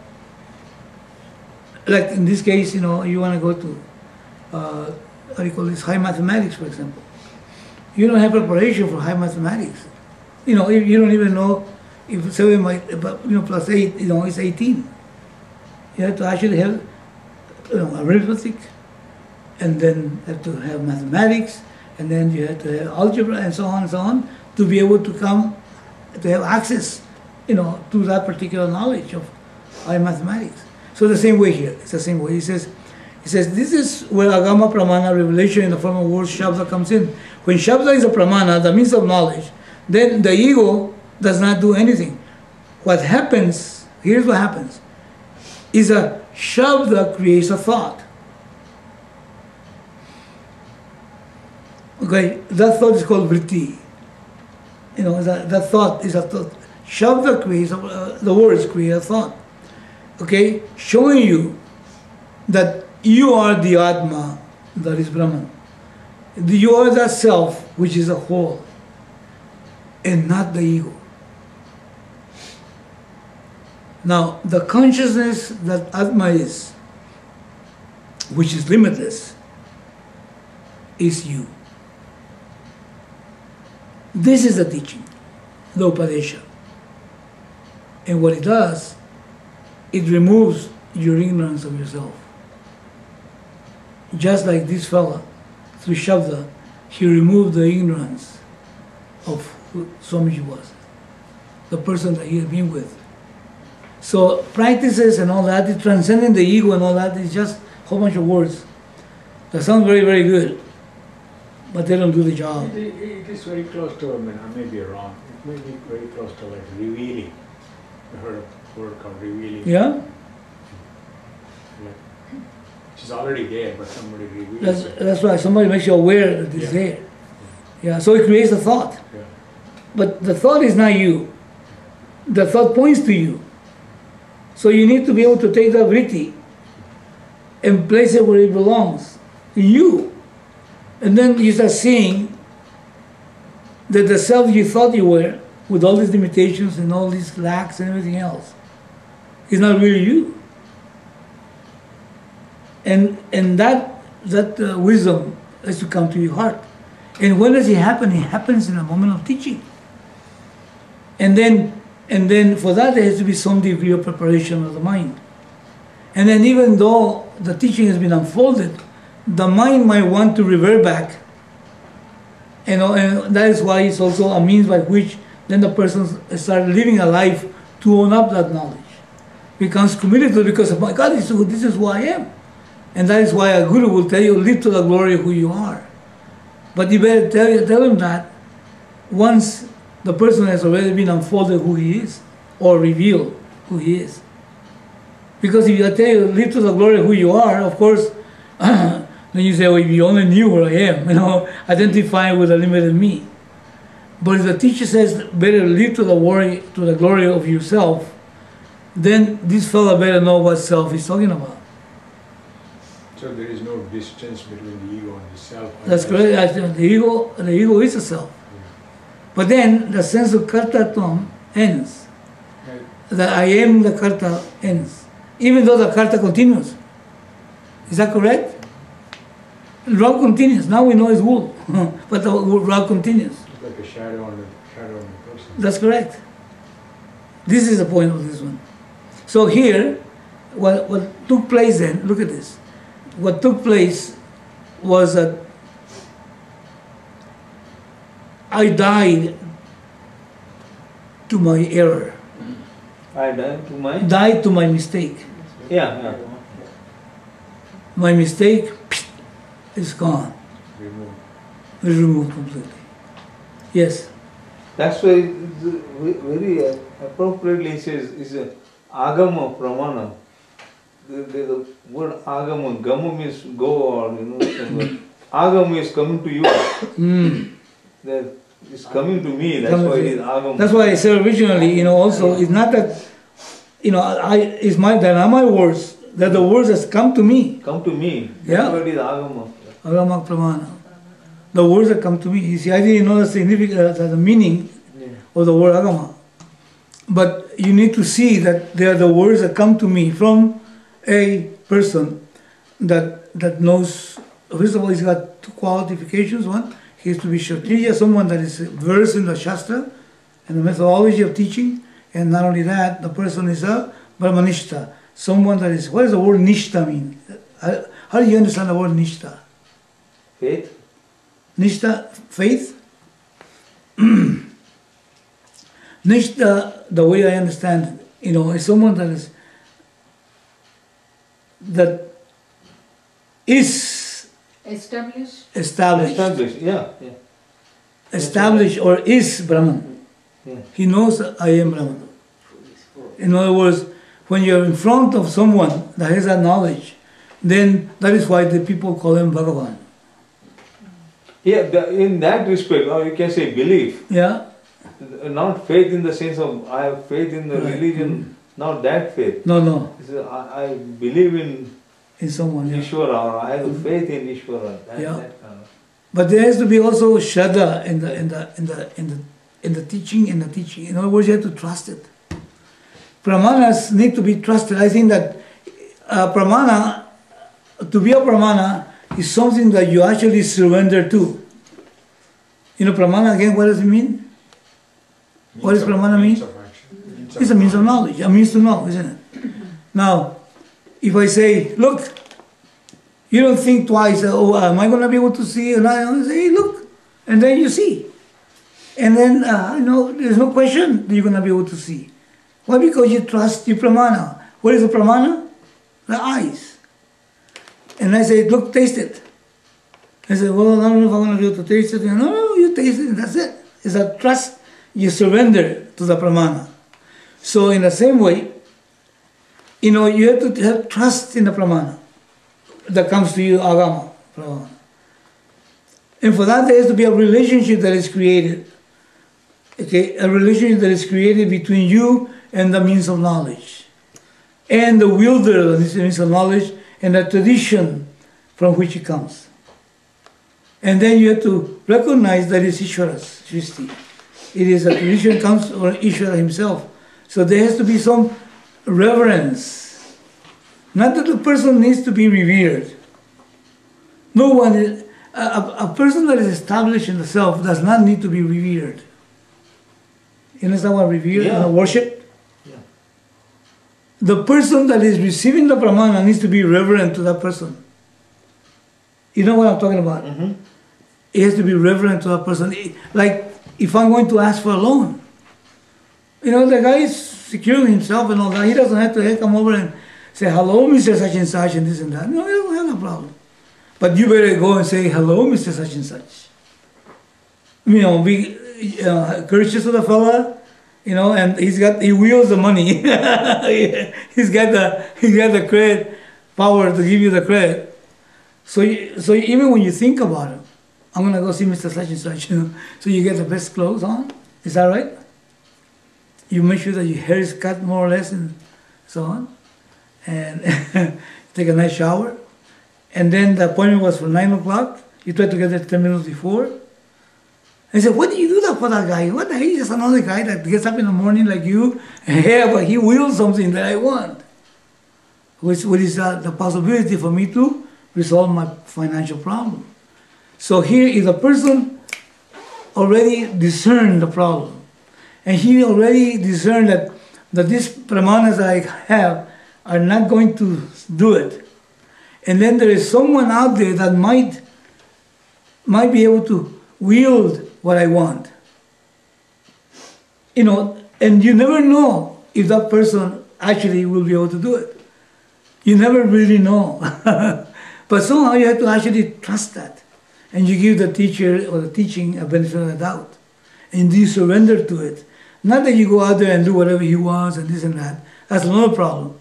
Like in this case, you want to go to, what do you call this, high mathematics, for example. You don't have preparation for high mathematics. You don't even know if 7 plus 8, is 18. You have to actually have arithmetic, and then have to have mathematics, and then you have to have algebra and so on to be able to have access, to that particular knowledge of high mathematics. So the same way here, it's the same way. He says this is where agama pramana, revelation in the form of words, shabda comes in. When shabda is a pramana, the means of knowledge, then the ego does not do anything. What happens, here's what happens, is a shabda creates a thought. Okay, that thought is called vritti. That thought is a thought. Shabda creates, the words create a thought. Okay, showing you that you are the âtmâ, that is Brahman. You are that self, which is a whole, and not the ego. Now, the consciousness that âtmâ is, which is limitless, is you. This is the teaching, the Upadesha. And what it does, it removes your ignorance of yourself. Just like this fella, through Shabda, he removed the ignorance of who Swamiji was, the person that he had been with. So practices and all that, it transcending the ego and all that, is just a whole bunch of words that sound very, very good, but they don't do the job. It is very close to, I may be wrong, it may be very close to like revealing. I heard a word called revealing. Yeah? Like, which is already there, but somebody reveals it. That's why somebody makes you aware that it's there. Yeah, so it creates a thought. Yeah. But the thought is not you. The thought points to you. So you need to be able to take that vritti and place it where it belongs, in you. And then you start seeing that the self you thought you were, with all these limitations and all these lacks and everything else, is not really you. And that wisdom has to come to your heart. And when does it happen? It happens in a moment of teaching. And then for that there has to be some degree of preparation of the mind. And then even though the teaching has been unfolded, the mind might want to revert back. And that is why it's also a means by which then the person starts living a life to own up that knowledge. Becomes committed to it because, oh my God, this is who I am. And that is why a guru will tell you, live to the glory of who you are. But you better tell him that once the person has already been unfolded who he is, or revealed who he is. Because if I tell you, live to the glory of who you are, of course, then you say, well, if you only knew where I am, identifying with a limited me. But if the teacher says, better live to the glory of yourself, then this fellow better know what self he's talking about. So there is no distance between the ego and the self. That's correct. The ego is a self. But then the sense of kartâ ends. Right. The I am the kartâ ends. Even though the kartâ continues. Is that correct? Rock continues. Now we know it's wool. But the rock continues. It's like a shadow on the person. That's correct. This is the point of this one. So here, what took place then, look at this. What took place was that I died to my error. I died to my... Died to my mistake. Yeah. My mistake is gone. Removed. It's removed completely. Yes. That's why very appropriately it says is a agama pramana. The word agama, gama means go or agama is coming to you. That is coming to me. That's why it is agama. That's why I said originally, also it's not that, it's not my words, that the words has come to me. Come to me. Yeah. That's why it is agama. Agama pramana. The words that come to me. You see, I didn't know the significance, the meaning of the word agama. But you need to see that they are the words that come to me from a person that knows. First of all, he's got two qualifications. One, he has to be Kshatriya, someone that is versed in the Shastra and the methodology of teaching. And not only that, the person is a Brahmanishta, someone that is, what does the word Nishta mean? How do you understand the word Nishta? Faith. Nishta, faith? Nishta, the way I understand it, is someone that is Established. Established. Yeah. Established or is Brahman. Yeah. He knows I am Brahman. In other words, when you're in front of someone that has that knowledge, then that is why the people call him Bhagavan. Yeah, in that respect, or you can say belief. Yeah? Not faith in the sense of I have faith in the religion, not that faith. No. It's I believe in someone, yeah. Ishvara, or I have faith in Ishvara. That kind of. But there has to be also Shraddha in the teaching, In other words, you have to trust it. Pramanas need to be trusted. I think that pramana, to be a pramana, is something that you actually surrender to. You know, pramana again, what does it mean? What does pramana mean? Means of action. It's a means of knowledge, a means to know, isn't it? Now, if I say, look, you don't think twice, oh, am I going to be able to see? And I say, hey, look, and then you see. And then, you know, there's no question that you're going to be able to see. Why? Because you trust your pramana. What is the pramana? The eyes. And I say, look, taste it. I say, well, I don't know if I'm going to be able to taste it. No, you taste it, and that's it. It's a trust. You surrender to the pramana. So in the same way, you know, you have to have trust in the pramana that comes to you, agama, pramana. And for that, there has to be a relationship that is created. Okay, a relationship that is created between you and the means of knowledge, and the wielder of this means of knowledge, and the tradition from which it comes. And then you have to recognize that it's Ishvara's Srishti. It is a tradition comes from Ishvara himself. So there has to be some reverence. Not that the person needs to be revered. No one is, a person that is established in the self does not need to be revered. You understand what revered? Yeah. Worship? Yeah. The person that is receiving the pramana needs to be reverent to that person. You know what I'm talking about? Mm-hmm. It has to be reverent to that person. Like if I'm going to ask for a loan, you know, the guy is securing himself and all that. He doesn't have to come over and say, hello, Mr. Such and Such, and this and that. No, he doesn't have no problem. But you better go and say, hello, Mr. Such and Such. You know, be courteous to the fella, you know, and he wields the money. he's got the credit power to give you the credit. So even when you think about it, I'm gonna go see Mr. Such and Such, you know, so you get the best clothes on. Is that right? You make sure that your hair is cut more or less and so on, and take a nice shower. And then the appointment was for 9 o'clock. You try to get there 10 minutes before. I said, what do you do that for that guy? What the hell? He's just another guy that gets up in the morning like you. Yeah, but he wills something that I want. Which is the possibility for me to resolve my financial problem. So here is a person already discerned the problem. And he already discerned that these pramanas that I have are not going to do it. And then there is someone out there that might be able to wield what I want. You know, and you never know if that person actually will be able to do it. You never really know. But somehow you have to actually trust that. And you give the teacher or the teaching a benefit of the doubt. And you surrender to it. Not that you go out there and do whatever he wants and this and that. That's another problem.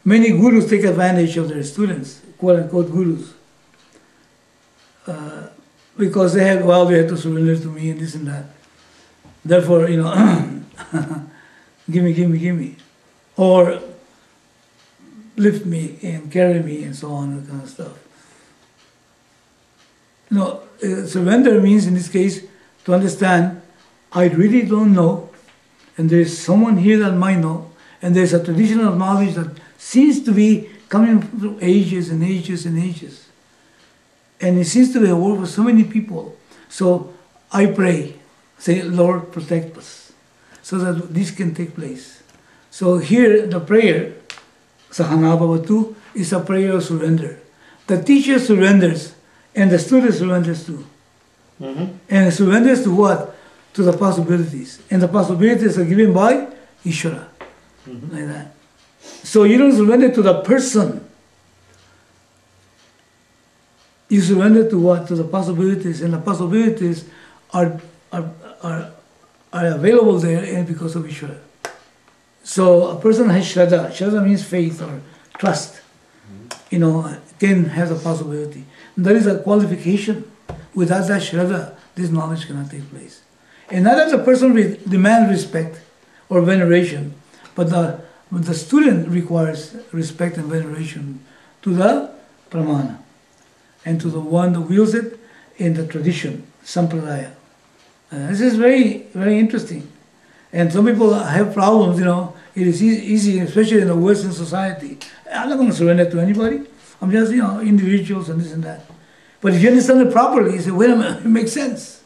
Many gurus take advantage of their students, quote-unquote gurus. Because they have to surrender to me and this and that. Therefore, you know, give me. Or lift me and carry me and so on, that kind of stuff. You know, surrender means in this case to understand, I really don't know, and there's someone here that might know, and there's a tradition of knowledge that seems to be coming through ages and ages and ages. And it seems to be a work for so many people. So I pray, say, Lord, protect us, so that this can take place. So here the prayer, Sahana Bhavatu, is a prayer of surrender. The teacher surrenders, and the student surrenders too. Mm-hmm. And surrenders to what? To the possibilities. And the possibilities are given by Ishvara. Mm-hmm. Like that. So you don't surrender to the person. You surrender to what? To the possibilities. And the possibilities are available there and because of Ishvara. So a person has Shraddha. Shraddha means faith or trust. You know, can have a possibility. There is a qualification. Without that Shraddha, this knowledge cannot take place. And not that the person demands respect or veneration, but the student requires respect and veneration to the pramana and to the one that wields it in the tradition, sampradaya. This is very, very interesting. And some people have problems, you know. It is easy, especially in the Western society. I'm not going to surrender to anybody. I'm just, individuals and this and that. But if you understand it properly, you say, wait a minute, it makes sense.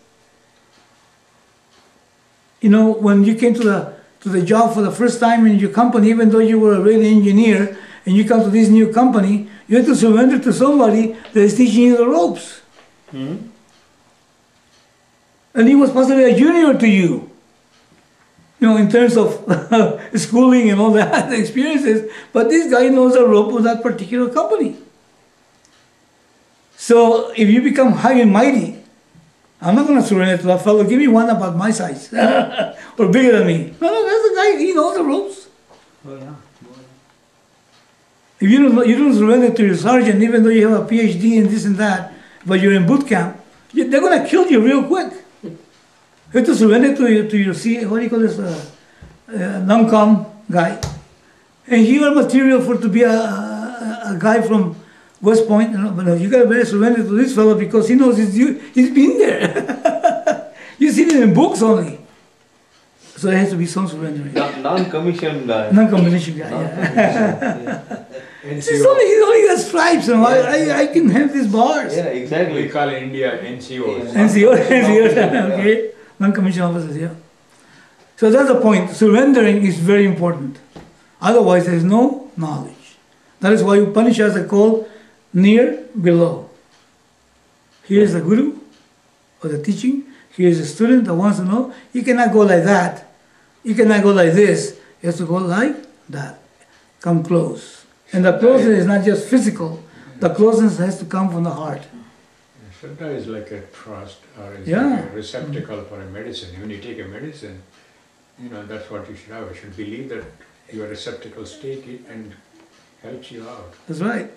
When you came to the job for the first time in your company, even though you were already an engineer, and you come to this new company, you have to surrender to somebody that is teaching you the ropes. Hmm? And he was possibly a junior to you, in terms of schooling and all that experiences. But this guy knows the rope of that particular company. So if you become high and mighty, I'm not going to surrender to that fellow. Give me one about my size or bigger than me. No, that's the guy. He knows the ropes. Oh, yeah. If you don't surrender to your sergeant, even though you have a PhD and this and that, but you're in boot camp, they're going to kill you real quick. You have to surrender to your what do you call this, non-com guy. And he got material to be a guy from West Point, but no, you got to better surrender to this fellow because he knows he's been there. You see it in books only. So there has to be some surrendering. Non-commissioned guy. Non-commissioned guy, yeah. He only got stripes, I can have these bars. Yeah, exactly. We call in India NCOs. NCOs, okay. Non-commissioned officers, yeah. So that's the point. Surrendering is very important. Otherwise, there is no knowledge. That is why Upanishads are called near, below. Here is the guru, or the teaching. Here is the student that wants to know. You cannot go like that. You cannot go like this. You have to go like that. Come close. And the closeness is not just physical. The closeness has to come from the heart. Shraddha is like a trust or is Yeah. like a receptacle for a medicine. When you take a medicine, that's what you should have. You should believe that your receptacles take it and helps you out. That's right.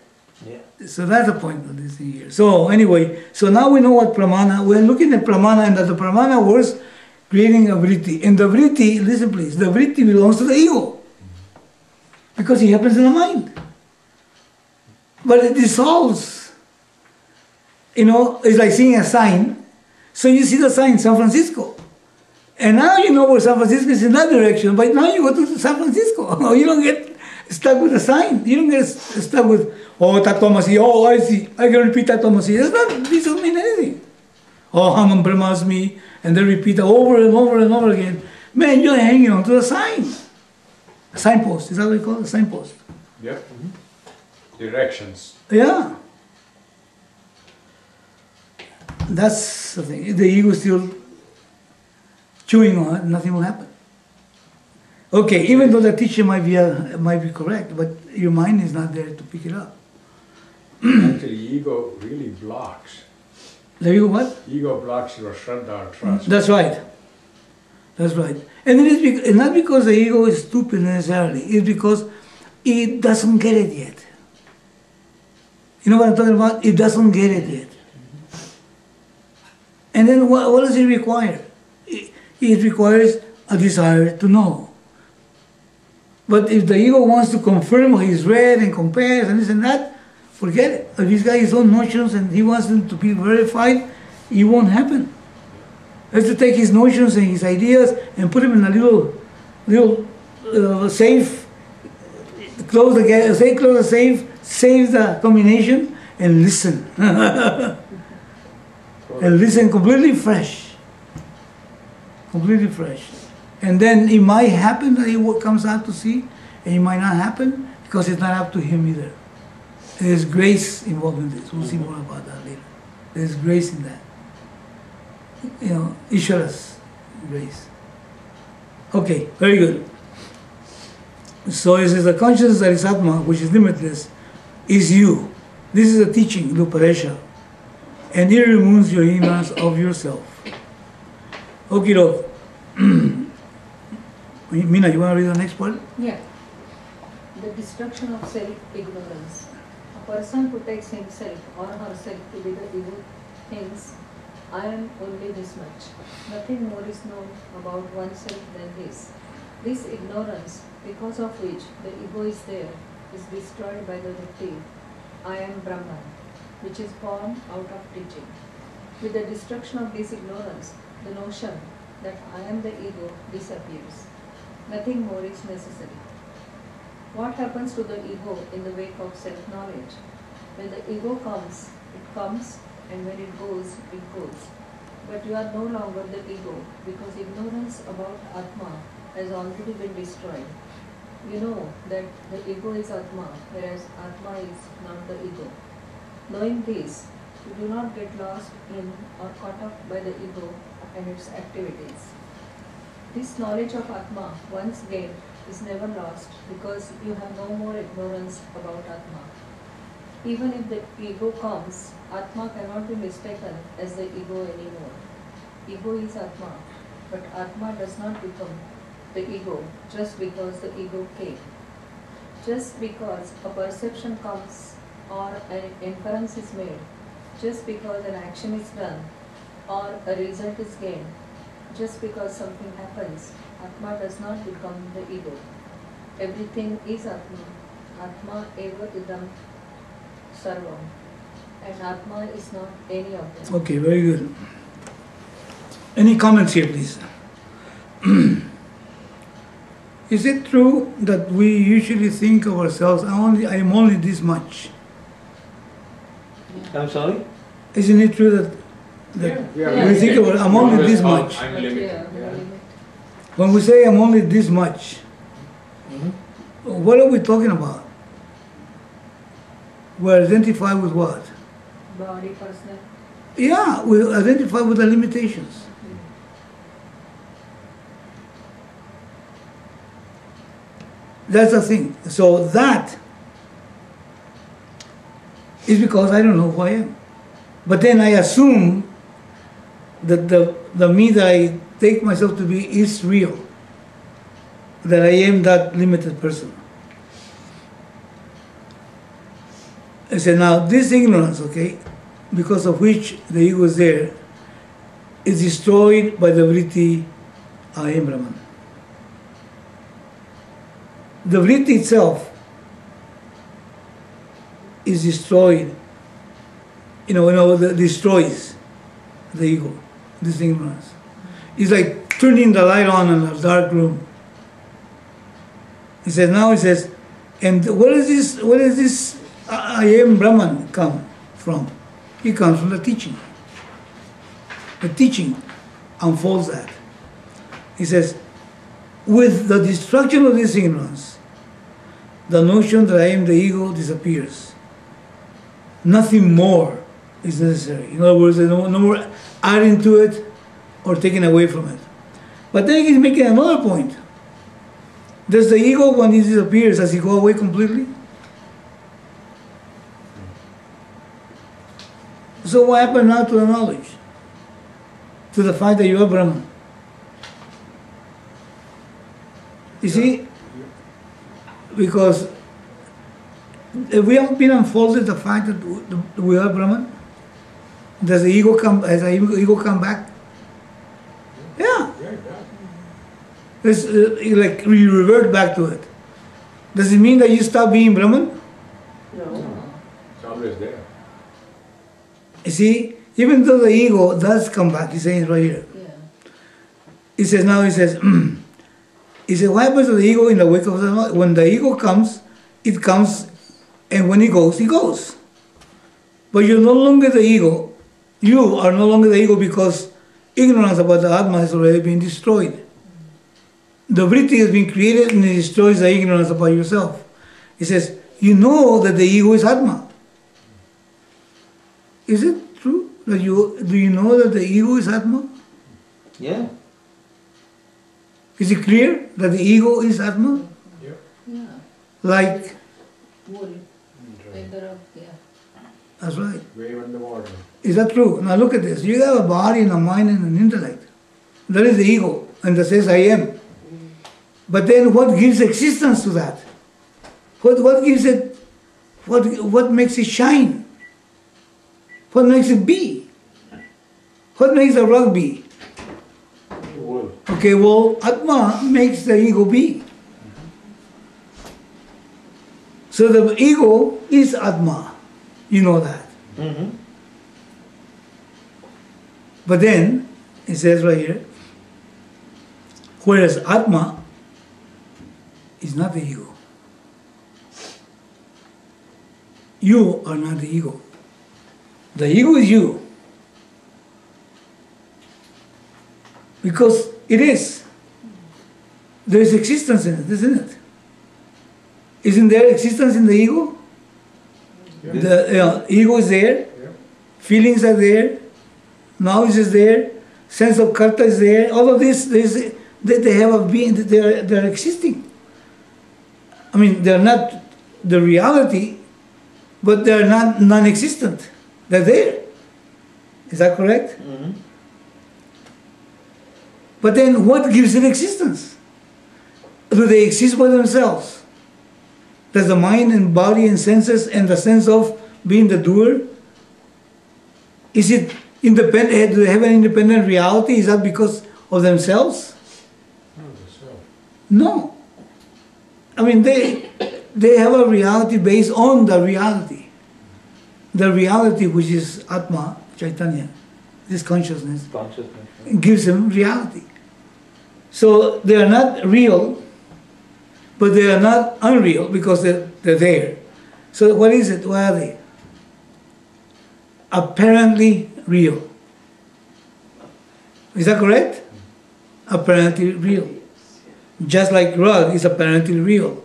Yeah. So that's the point of this thing here. So anyway, so now we know what pramana. We're looking at pramana, and that the pramana was creating a vritti. And the vritti, listen please, the vritti belongs to the ego. Because it happens in the mind. But it dissolves. It's like seeing a sign. So you see the sign, San Francisco. And now you know where San Francisco is in that direction, but now you go to San Francisco. You don't get stuck with the sign. You don't get stuck with, Tatomasi, I see, I can repeat Tatomasi. This doesn't mean anything. Hamam Brahmasmi, and then repeat it over and over and over again. Man, you're hanging on to the sign. A signpost, is that what you call it? A signpost. Yep. Directions. Yeah. That's the thing. If the ego is still chewing on it, nothing will happen. Okay, even though the teacher might be correct, but your mind is not there to pick it up. Actually, ego really blocks. The ego what? Ego blocks your Shraddha or trust. That's right. That's right. And it's not because the ego is stupid necessarily. It's because it doesn't get it yet. You know what I'm talking about? It doesn't get it yet. And then what does it require? It requires a desire to know. But if the ego wants to confirm what he's read and compares and this and that, forget it. If he's got his own notions and he wants them to be verified, it won't happen. He has to take his notions and his ideas and put them in a little safe, close the safe, save the combination, and listen. And listen completely fresh. Completely fresh. And then it might happen that he comes out to see, and it might not happen because it's not up to him either. There's grace involved in this. We'll see more about that later. There's grace in that. Ishvara's grace. Okay, very good. So it says the consciousness that is âtmâ, which is limitless, is you. This is a teaching, Luparesha. And it removes your ignorance of yourself. Okay, doke. Meena, you want to read the next part? Yeah. The destruction of self-ignorance. A person who takes himself or herself to be the ego thinks, I am only this much. Nothing more is known about oneself than this. This ignorance, because of which the ego is there, is destroyed by the vritti, I am Brahman, which is born out of teaching. With the destruction of this ignorance, the notion that I am the ego disappears. Nothing more is necessary. What happens to the ego in the wake of self-knowledge? When the ego comes, it comes, and when it goes, it goes. But you are no longer the ego, because ignorance about âtmâ has already been destroyed. You know that the ego is âtmâ, whereas âtmâ is not the ego. Knowing this, you do not get lost in or caught up by the ego and its activities. This knowledge of âtmâ, once gained, is never lost because you have no more ignorance about âtmâ. Even if the ego comes, âtmâ cannot be mistaken as the ego anymore. Ego is âtmâ, but âtmâ does not become the ego just because the ego came. Just because a perception comes or an inference is made, just because an action is done or a result is gained, just because something happens, âtmâ does not become the ego. Everything is âtmâ. Âtmâ eva idam sarvam. And âtmâ is not any of them. Okay, very good. Any comments here, please? Is it true that we usually think of ourselves, I am only this much? I'm sorry? Isn't it true that we think about I'm only this much? I'm limited. Yeah. When we say I'm only this much, what are we talking about? We identify with what? Body, personal. Yeah, we identify with the limitations. That's the thing. So that is because I don't know who I am. But then I assume that the me that I take myself to be is real. That I am that limited person. I said, now this ignorance, okay, because of which the ego is there, is destroyed by the vritti, I am Brahman. The vritti itself is destroyed, destroys the ego, this ignorance. It's like turning the light on in a dark room. He says, and where is this I am Brahman come from? It comes from the teaching. The teaching unfolds that. He says, with the destruction of this ignorance, the notion that I am the ego disappears. Nothing more is necessary. In other words, there's no more adding to it or taking away from it. But then he's making another point. Does the ego, when it disappears, does it go away completely? So what happened now to the knowledge? To the fact that you are Brahman? You see, because if we have been unfolded the fact that we are Brahman, does the ego come? Has the ego come back? Yeah. It's like we revert back to it. Does it mean that you stop being Brahman? No. It's always there. You see, even though the ego does come back, he's saying right here. Yeah. He says, what happens to the ego in the wake of the knowledge? When the ego comes, it comes, and when it goes. But you're no longer the ego. You are no longer the ego because ignorance about the âtmâ has already been destroyed. The vritti has been created and it destroys the ignorance about yourself. He says, you know that the ego is âtmâ. Is it true that do you know that the ego is âtmâ? Yeah. Is it clear that the ego is âtmâ? Yeah. Yeah. Like, Wool. Feather of, yeah. that's right. Wave on the water. Is that true? Now look at this. You have a body and a mind and an intellect. That is the ego, and that says I am. But then what gives existence to that? What gives it, what makes it shine? What makes it be? What makes the rock be? Wool. Okay, well, âtmâ makes the ego be. So the ego is âtmâ. You know that. Mm-hmm. But then, it says right here, whereas âtmâ is not the ego. You are not the ego. The ego is you. Because it is. There is existence in it, isn't it? Isn't there existence in the ego? Yeah. The ego is there, Yeah. feelings are there, knowledge is there, sense of kartâ is there. All of this, they have a being, they are existing. I mean, they are not the reality, but they are not non-existent. They're there. Is that correct? Mhm. But then what gives it existence? Do they exist by themselves? Does the mind and body and senses and the sense of being the doer, is it independent? Do they have an independent reality? Is that because of themselves? No, the self. No. I mean, they have a reality based on the reality. The reality which is âtmâ, Chaitanya, this consciousness, Consciousness. gives them reality. So they are not real, but they are not unreal because they're there. So what is it? What are they? Apparently real. Is that correct? Apparently real. Just like rug is apparently real.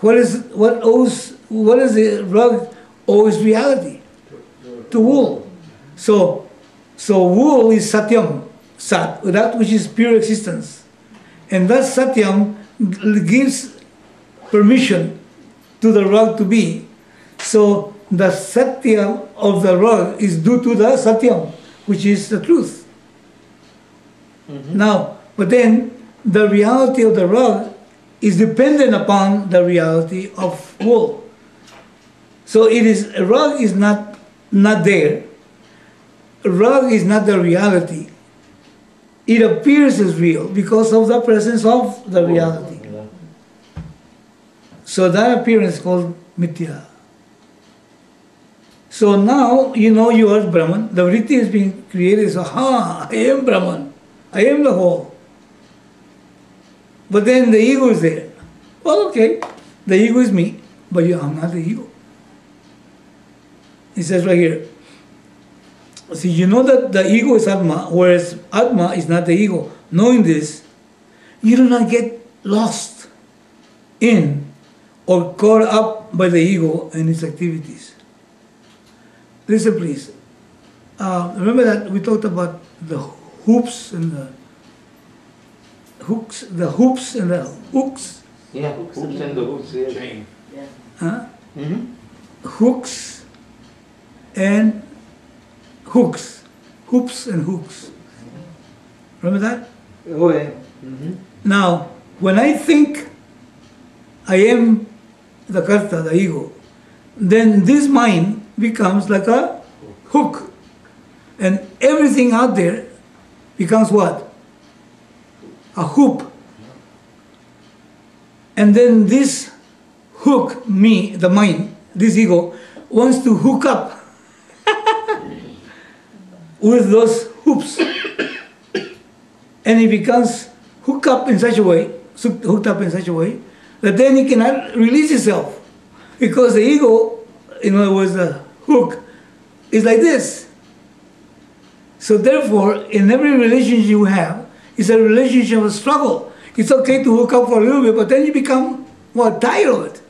What is the rug owes reality? To wool. So wool is satyam, sat, that which is pure existence. And that satyam gives permission to the rug to be. So the satya of the rug is due to the satyam, which is the truth. Mhm. Now, but then the reality of the rug is dependent upon the reality of wool. So it is, a rug is not there. A rug is not the reality. It appears as real because of the presence of the reality. Yeah. So that appearance is called mithya. So now you know you are Brahman. The vritti is being created. So, I am Brahman. I am the whole. But then the ego is there. Well, okay, the ego is me, but I'm not the ego. It says right here. See, you know that the ego is âtmâ, whereas âtmâ is not the ego. Knowing this, you do not get lost in or caught up by the ego and its activities. Listen, please. Remember that we talked about the hoops and the hooks, the hoops and the hooks, Yeah, hooks and the hooks. Yes. Chain. huh? Mm-hmm. Hooks and hooks, hoops and hooks. Remember that? Oh, yeah. Mm-hmm. Now, when I think I am the kartâ, the ego, then this mind becomes like a hook. And everything out there becomes what? A hoop. And then this hook, me, the mind, this ego, wants to hook up with those hoops. And it becomes hooked up in such a way that then it cannot release itself. Because the ego, in other words, the hook, is like this. So therefore, in every relationship you have, it's a relationship of struggle. It's okay to hook up for a little bit, but then you become, what, tired of it.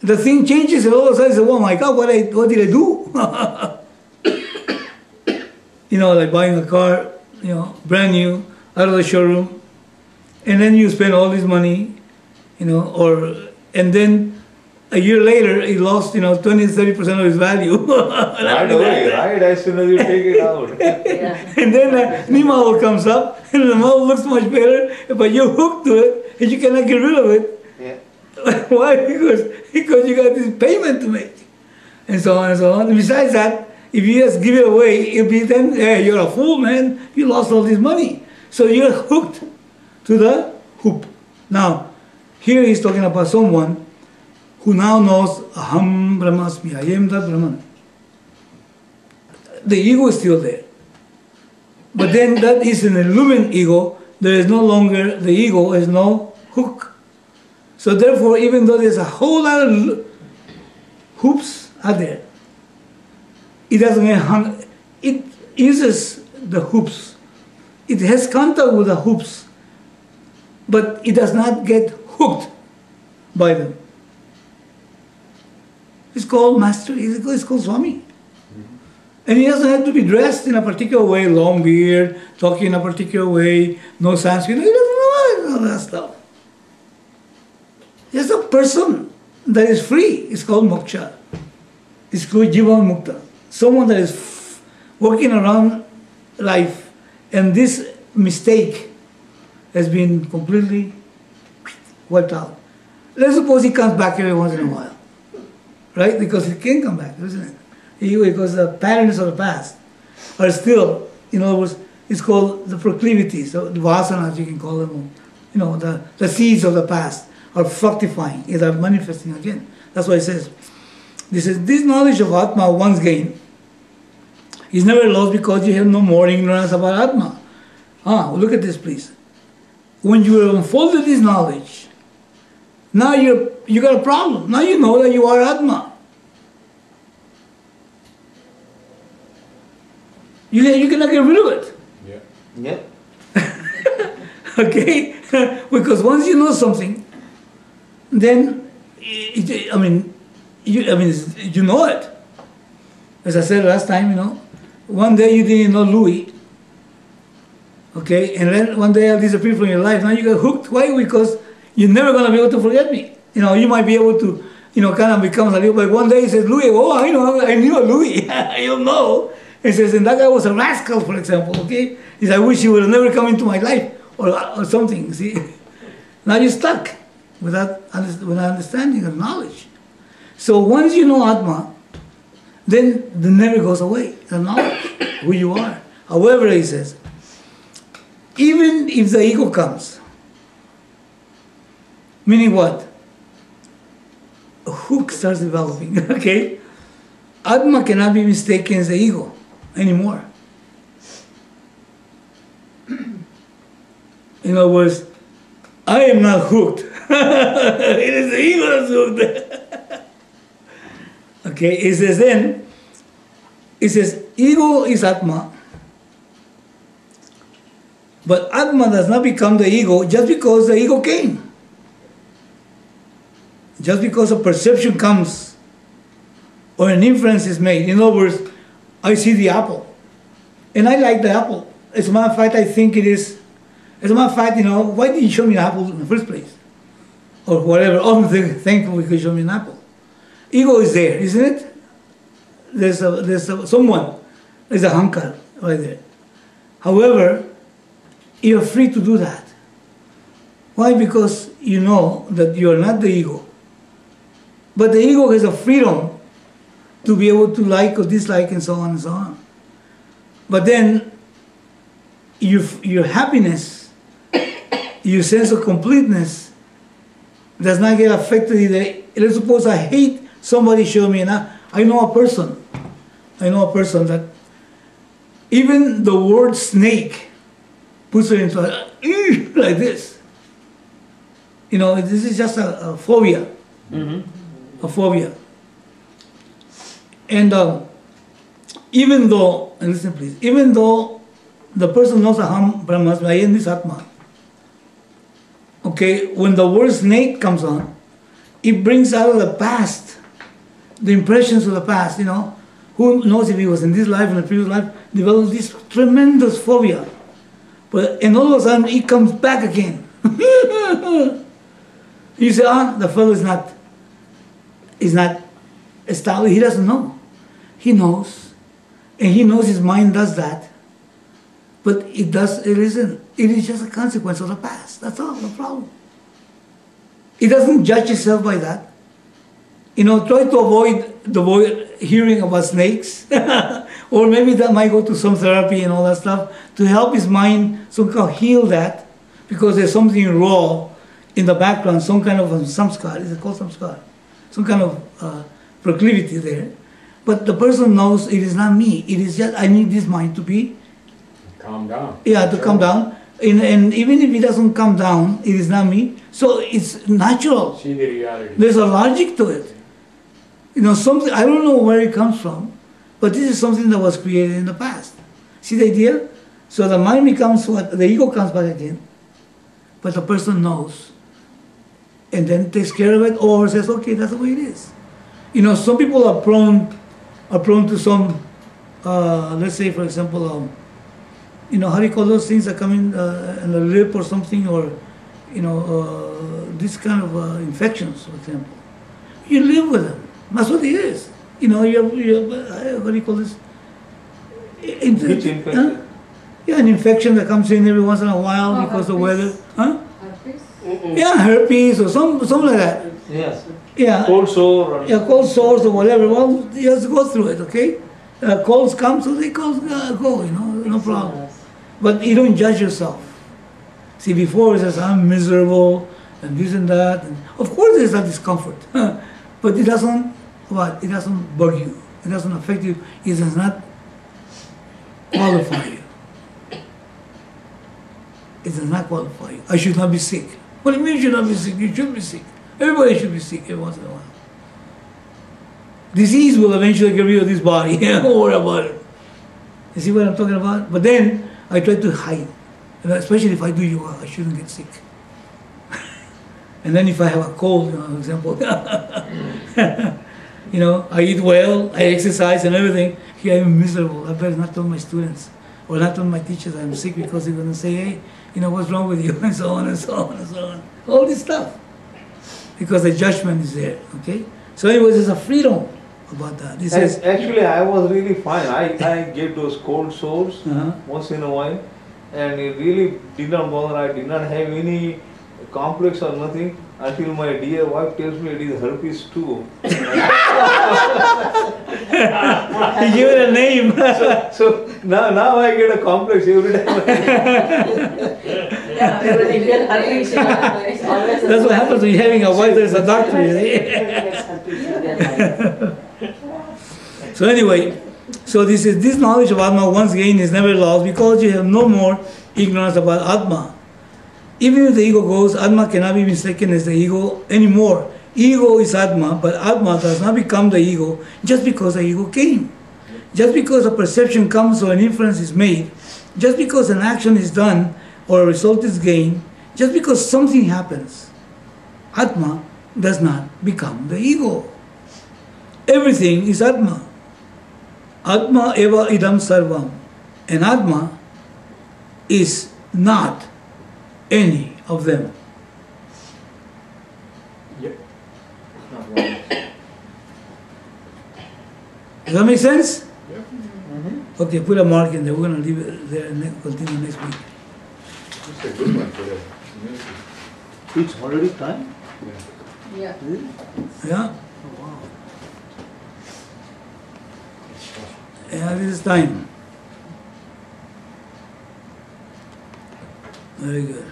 The thing changes and all of a sudden you say, oh my God, what did I do? You know, like buying a car, you know, brand new, out of the showroom, and then you spend all this money, you know, and then a year later it lost, 20-30% of its value. Right away, right as soon as you take it out. And then a new model comes up, and the model looks much better, but you're hooked to it, and you cannot get rid of it. Yeah. Why? Because you got this payment to make, and so on and so on. And besides that, if you just give it away, it'll be then, hey, you're a fool, man. You lost all this money. So you're hooked to the hoop. Now, here he's talking about someone who now knows, aham brahmasmi, I am that Brahman. The ego is still there. But then that is an illumined ego. There is no longer, the ego has no hook. So therefore, even though there's a whole lot of hoops out there, it doesn't get hung. It uses the hoops. It has contact with the hoops, but it does not get hooked by them. It's called master. It's called Swami. And he doesn't have to be dressed in a particular way, long beard, talking in a particular way, no Sanskrit. He doesn't know all that stuff. Just a person that is free. It's called moksha. It's called jivan mukta. Someone that is walking around life, and this mistake has been completely wiped out. Let's suppose he comes back every once in a while, right? Because he can come back, isn't it? Because the patterns of the past are still, in other words, it's called the proclivities, the vasanas, you can call them, the seeds of the past are fructifying, are manifesting again. That's why it says, this knowledge of âtmâ once gained is never lost because you have no more ignorance about âtmâ. Look at this, please. When you have unfolded this knowledge, now you got a problem. Now you know that you are âtmâ. You cannot get rid of it. Yeah. Okay? Because once you know something, then, you know it. As I said last time, one day you didn't know Louis, okay? And then one day I disappeared from your life. Now you got hooked. Why? Because you're never going to be able to forget me. You might be able to, kind of become a little, but one day he says, Louis, I knew Louis. I don't know. He says, and that guy was a rascal, for example, okay? He says, I wish he would have never come into my life, or something, see? Now you're stuck without understanding or knowledge. So once you know âtmâ, then it never goes away, the knowledge, who you are. However, he says, even if the ego comes, meaning what? A hook starts developing, okay? âtmâ cannot be mistaken as the ego anymore. In other words, I am not hooked. It is the ego that's hooked. Okay, it says ego is âtmâ, but âtmâ does not become the ego just because the ego came. Just because a perception comes or an inference is made. In other words, I see the apple, and I like the apple. As a matter of fact, I think it is. As a matter of fact, why did you show me the apple in the first place? Or whatever. I'm thankful because you showed me an apple. Ego is there, isn't it? There's someone. There's a hankar right there. However, you're free to do that. Why? Because you know that you are not the ego. But the ego has a freedom to be able to like or dislike and so on and so on. But then your happiness, your sense of completeness does not get affected either. Let's suppose I hate somebody show me, and I know a person that even the word snake puts her into like this. This is just a phobia. A phobia. And even though, and listen please, even though the person knows aham brahmasmi, I am this âtmâ, okay, when the word snake comes on, it brings out of the past, the impressions of the past, who knows if he was in this life, in the previous life, developed this tremendous phobia. And all of a sudden, it comes back again. You say, the fellow is not established, he doesn't know. He knows, and he knows his mind does that, but it is just a consequence of the past. That's all, no problem. It doesn't judge itself by that. Try to avoid hearing about snakes, or maybe that might go to some therapy and all that stuff to help his mind somehow heal that, because there's something raw in the background, some kind of samskar, is it called samskar? Some kind of proclivity there. But the person knows it is not me. It is just I need this mind to be calm down. Yeah, to calm down. And even if it doesn't come down, it is not me. So it's natural. See the reality. There's a logic to it. Something, I don't know where it comes from, but this is something that was created in the past. See the idea? So the mind becomes what? The ego comes back again, but the person knows, and then takes care of it, or says, okay, that's the way it is. Some people are prone to some, let's say, for example, how do you call those things that come in the lip or something, or, this kind of infections, for example. You live with them. That's what it is. You have, what do you call this? Which infection? Yeah, an infection that comes in every once in a while because of weather. Huh? Herpes? Yeah, herpes or something like that. Yes. Yeah. Cold sore. Yeah, cold sores or whatever. Well, you just go through it, okay? Colds come, so they colds go, no problem. But you don't judge yourself. See, before it says, I'm miserable, and this and that. And of course there's that discomfort. But it doesn't, what? It doesn't bug you. It doesn't affect you. It does not qualify you. It does not qualify you. I should not be sick. What do you mean you should not be sick? You should be sick. Everybody should be sick every once in a while. Disease will eventually get rid of this body. Don't worry about it. You see what I'm talking about? But then I try to hide. Especially if I do yoga, I shouldn't get sick. And then if I have a cold, for example, I eat well, I exercise and everything. Here I'm miserable. I better not tell my students or not tell my teachers I'm sick because they're going to say, hey, what's wrong with you? And so on and so on and so on. All this stuff. Because the judgment is there, okay? So anyways, there's a freedom about that. This is Actually, I was really fine. I get those cold sores once in a while, and it really did not bother. I did not have any complex or nothing until my dear wife tells me it is herpes too. You give it a name. So now I get a complex every time. That's what happens when you're having a wife that's a doctor. You see? So anyway, so this knowledge of âtmâ once gained is never lost because you have no more ignorance about âtmâ. Even if the ego goes, âtmâ cannot be mistaken as the ego anymore. Ego is âtmâ, but âtmâ does not become the ego just because the ego came. Just because a perception comes or an inference is made, just because an action is done or a result is gained, just because something happens, âtmâ does not become the ego. Everything is âtmâ. Âtmâ eva idam sarvam. And âtmâ is not any of them. Yep. Does that make sense? Yep. Okay, put a mark in there. We're going to leave it there and continue next week. It's a good one today. It's already time? Yeah. Yeah? Yeah, this is time. Very good.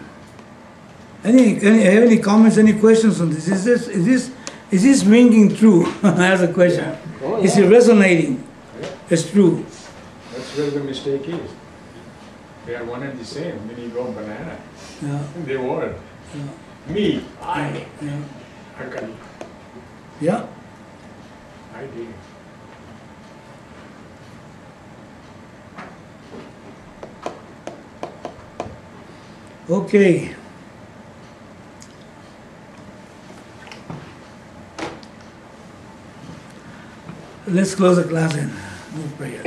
Have any comments, any questions on this? Is this ringing true? I have a question. Oh, Is it resonating? Yeah. It's true. That's where the mistake is. They are one and the same. Then you go banana. Yeah. They were. Yeah. Me, I, Yeah. akartâ. Yeah. I did. Okay. Let's close the class and do prayer.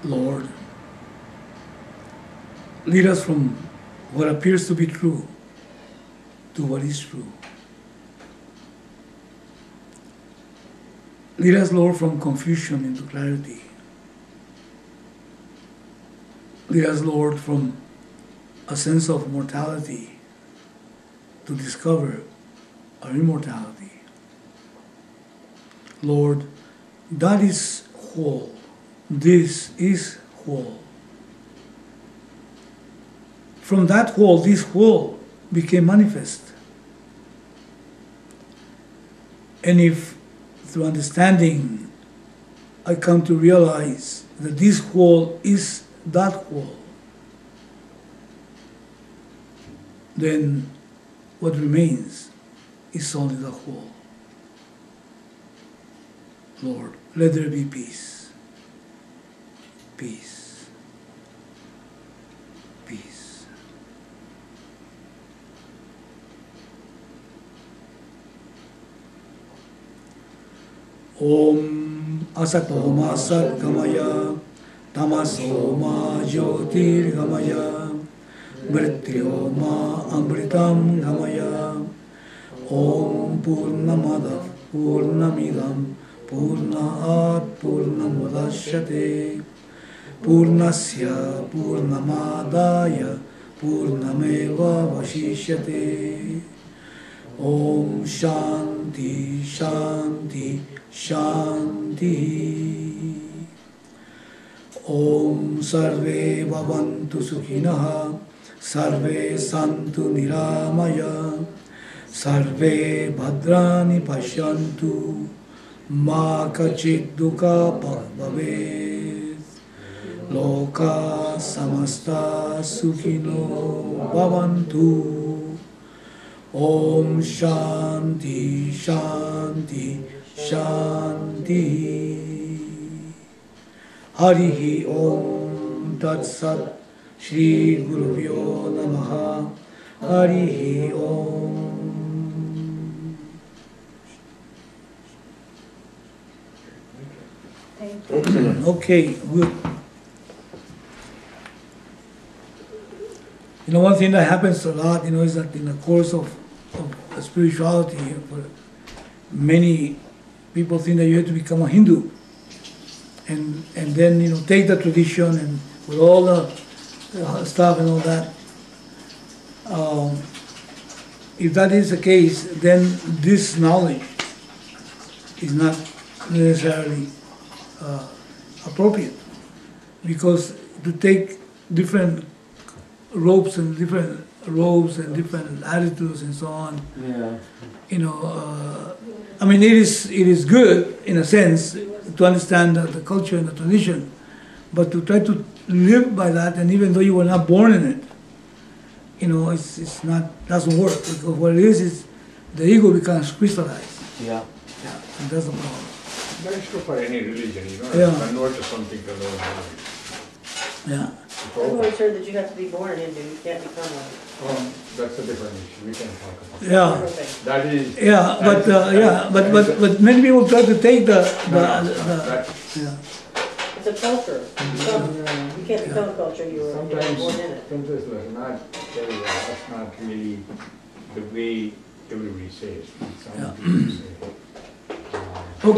Lord, lead us from what appears to be true to what is true. Lead us, Lord, from confusion into clarity. Lead us, Lord, from a sense of mortality to discover our immortality. Lord, that is whole. This is whole. From that whole, this whole became manifest. And if through understanding I come to realize that this whole is that whole, then what remains is only the whole. Lord, let there be peace. Peace. Peace. Om asatoma satgamaya tamasoma jyotirgamaya mrityoma amritam gamaya. Om purnamadav purnamidam purnaat purnamudashyate purnasya purnamadaya purnameva vashishyate. Om Shanti Shanti Shanti. Om Sarve Bhavantu Sukhinah Sarve Santu Niramaya Sarve Bhadrani Pashyantu Ma Kachit Dukha Bhavet Loka Samasta Sukhino Bhavantu. Om Shanti Shanti Shanti. Harihi Om Tat Sat. Shri Guruvyo Namaha. Harihi Om. Thank you. Excellent. Okay, good. You know, one thing that happens a lot, is that in the course of spirituality, many people think that you have to become a Hindu, and then take the tradition and with all the stuff and all that. If that is the case, then this knowledge is not necessarily appropriate, because to take different ropes and different robes and different attitudes and so on. Yeah. I mean, it is good in a sense to understand the culture and the tradition, but to try to live by that, and even though you were not born in it, it's not, doesn't work, because what it is the ego becomes crystallized. Yeah. Yeah, and that's the problem. That is true for any religion, Yeah. convert to something to learn how. Yeah. I've always heard that you have to be born Hindu, you can't become one. That's a different issue. We can talk about Yeah. Okay. that. Is But many people try to take the that, yeah. It's a culture. You can't become a culture, you were sometimes born in it. that's not very well. That's not really the way everybody says. Some people say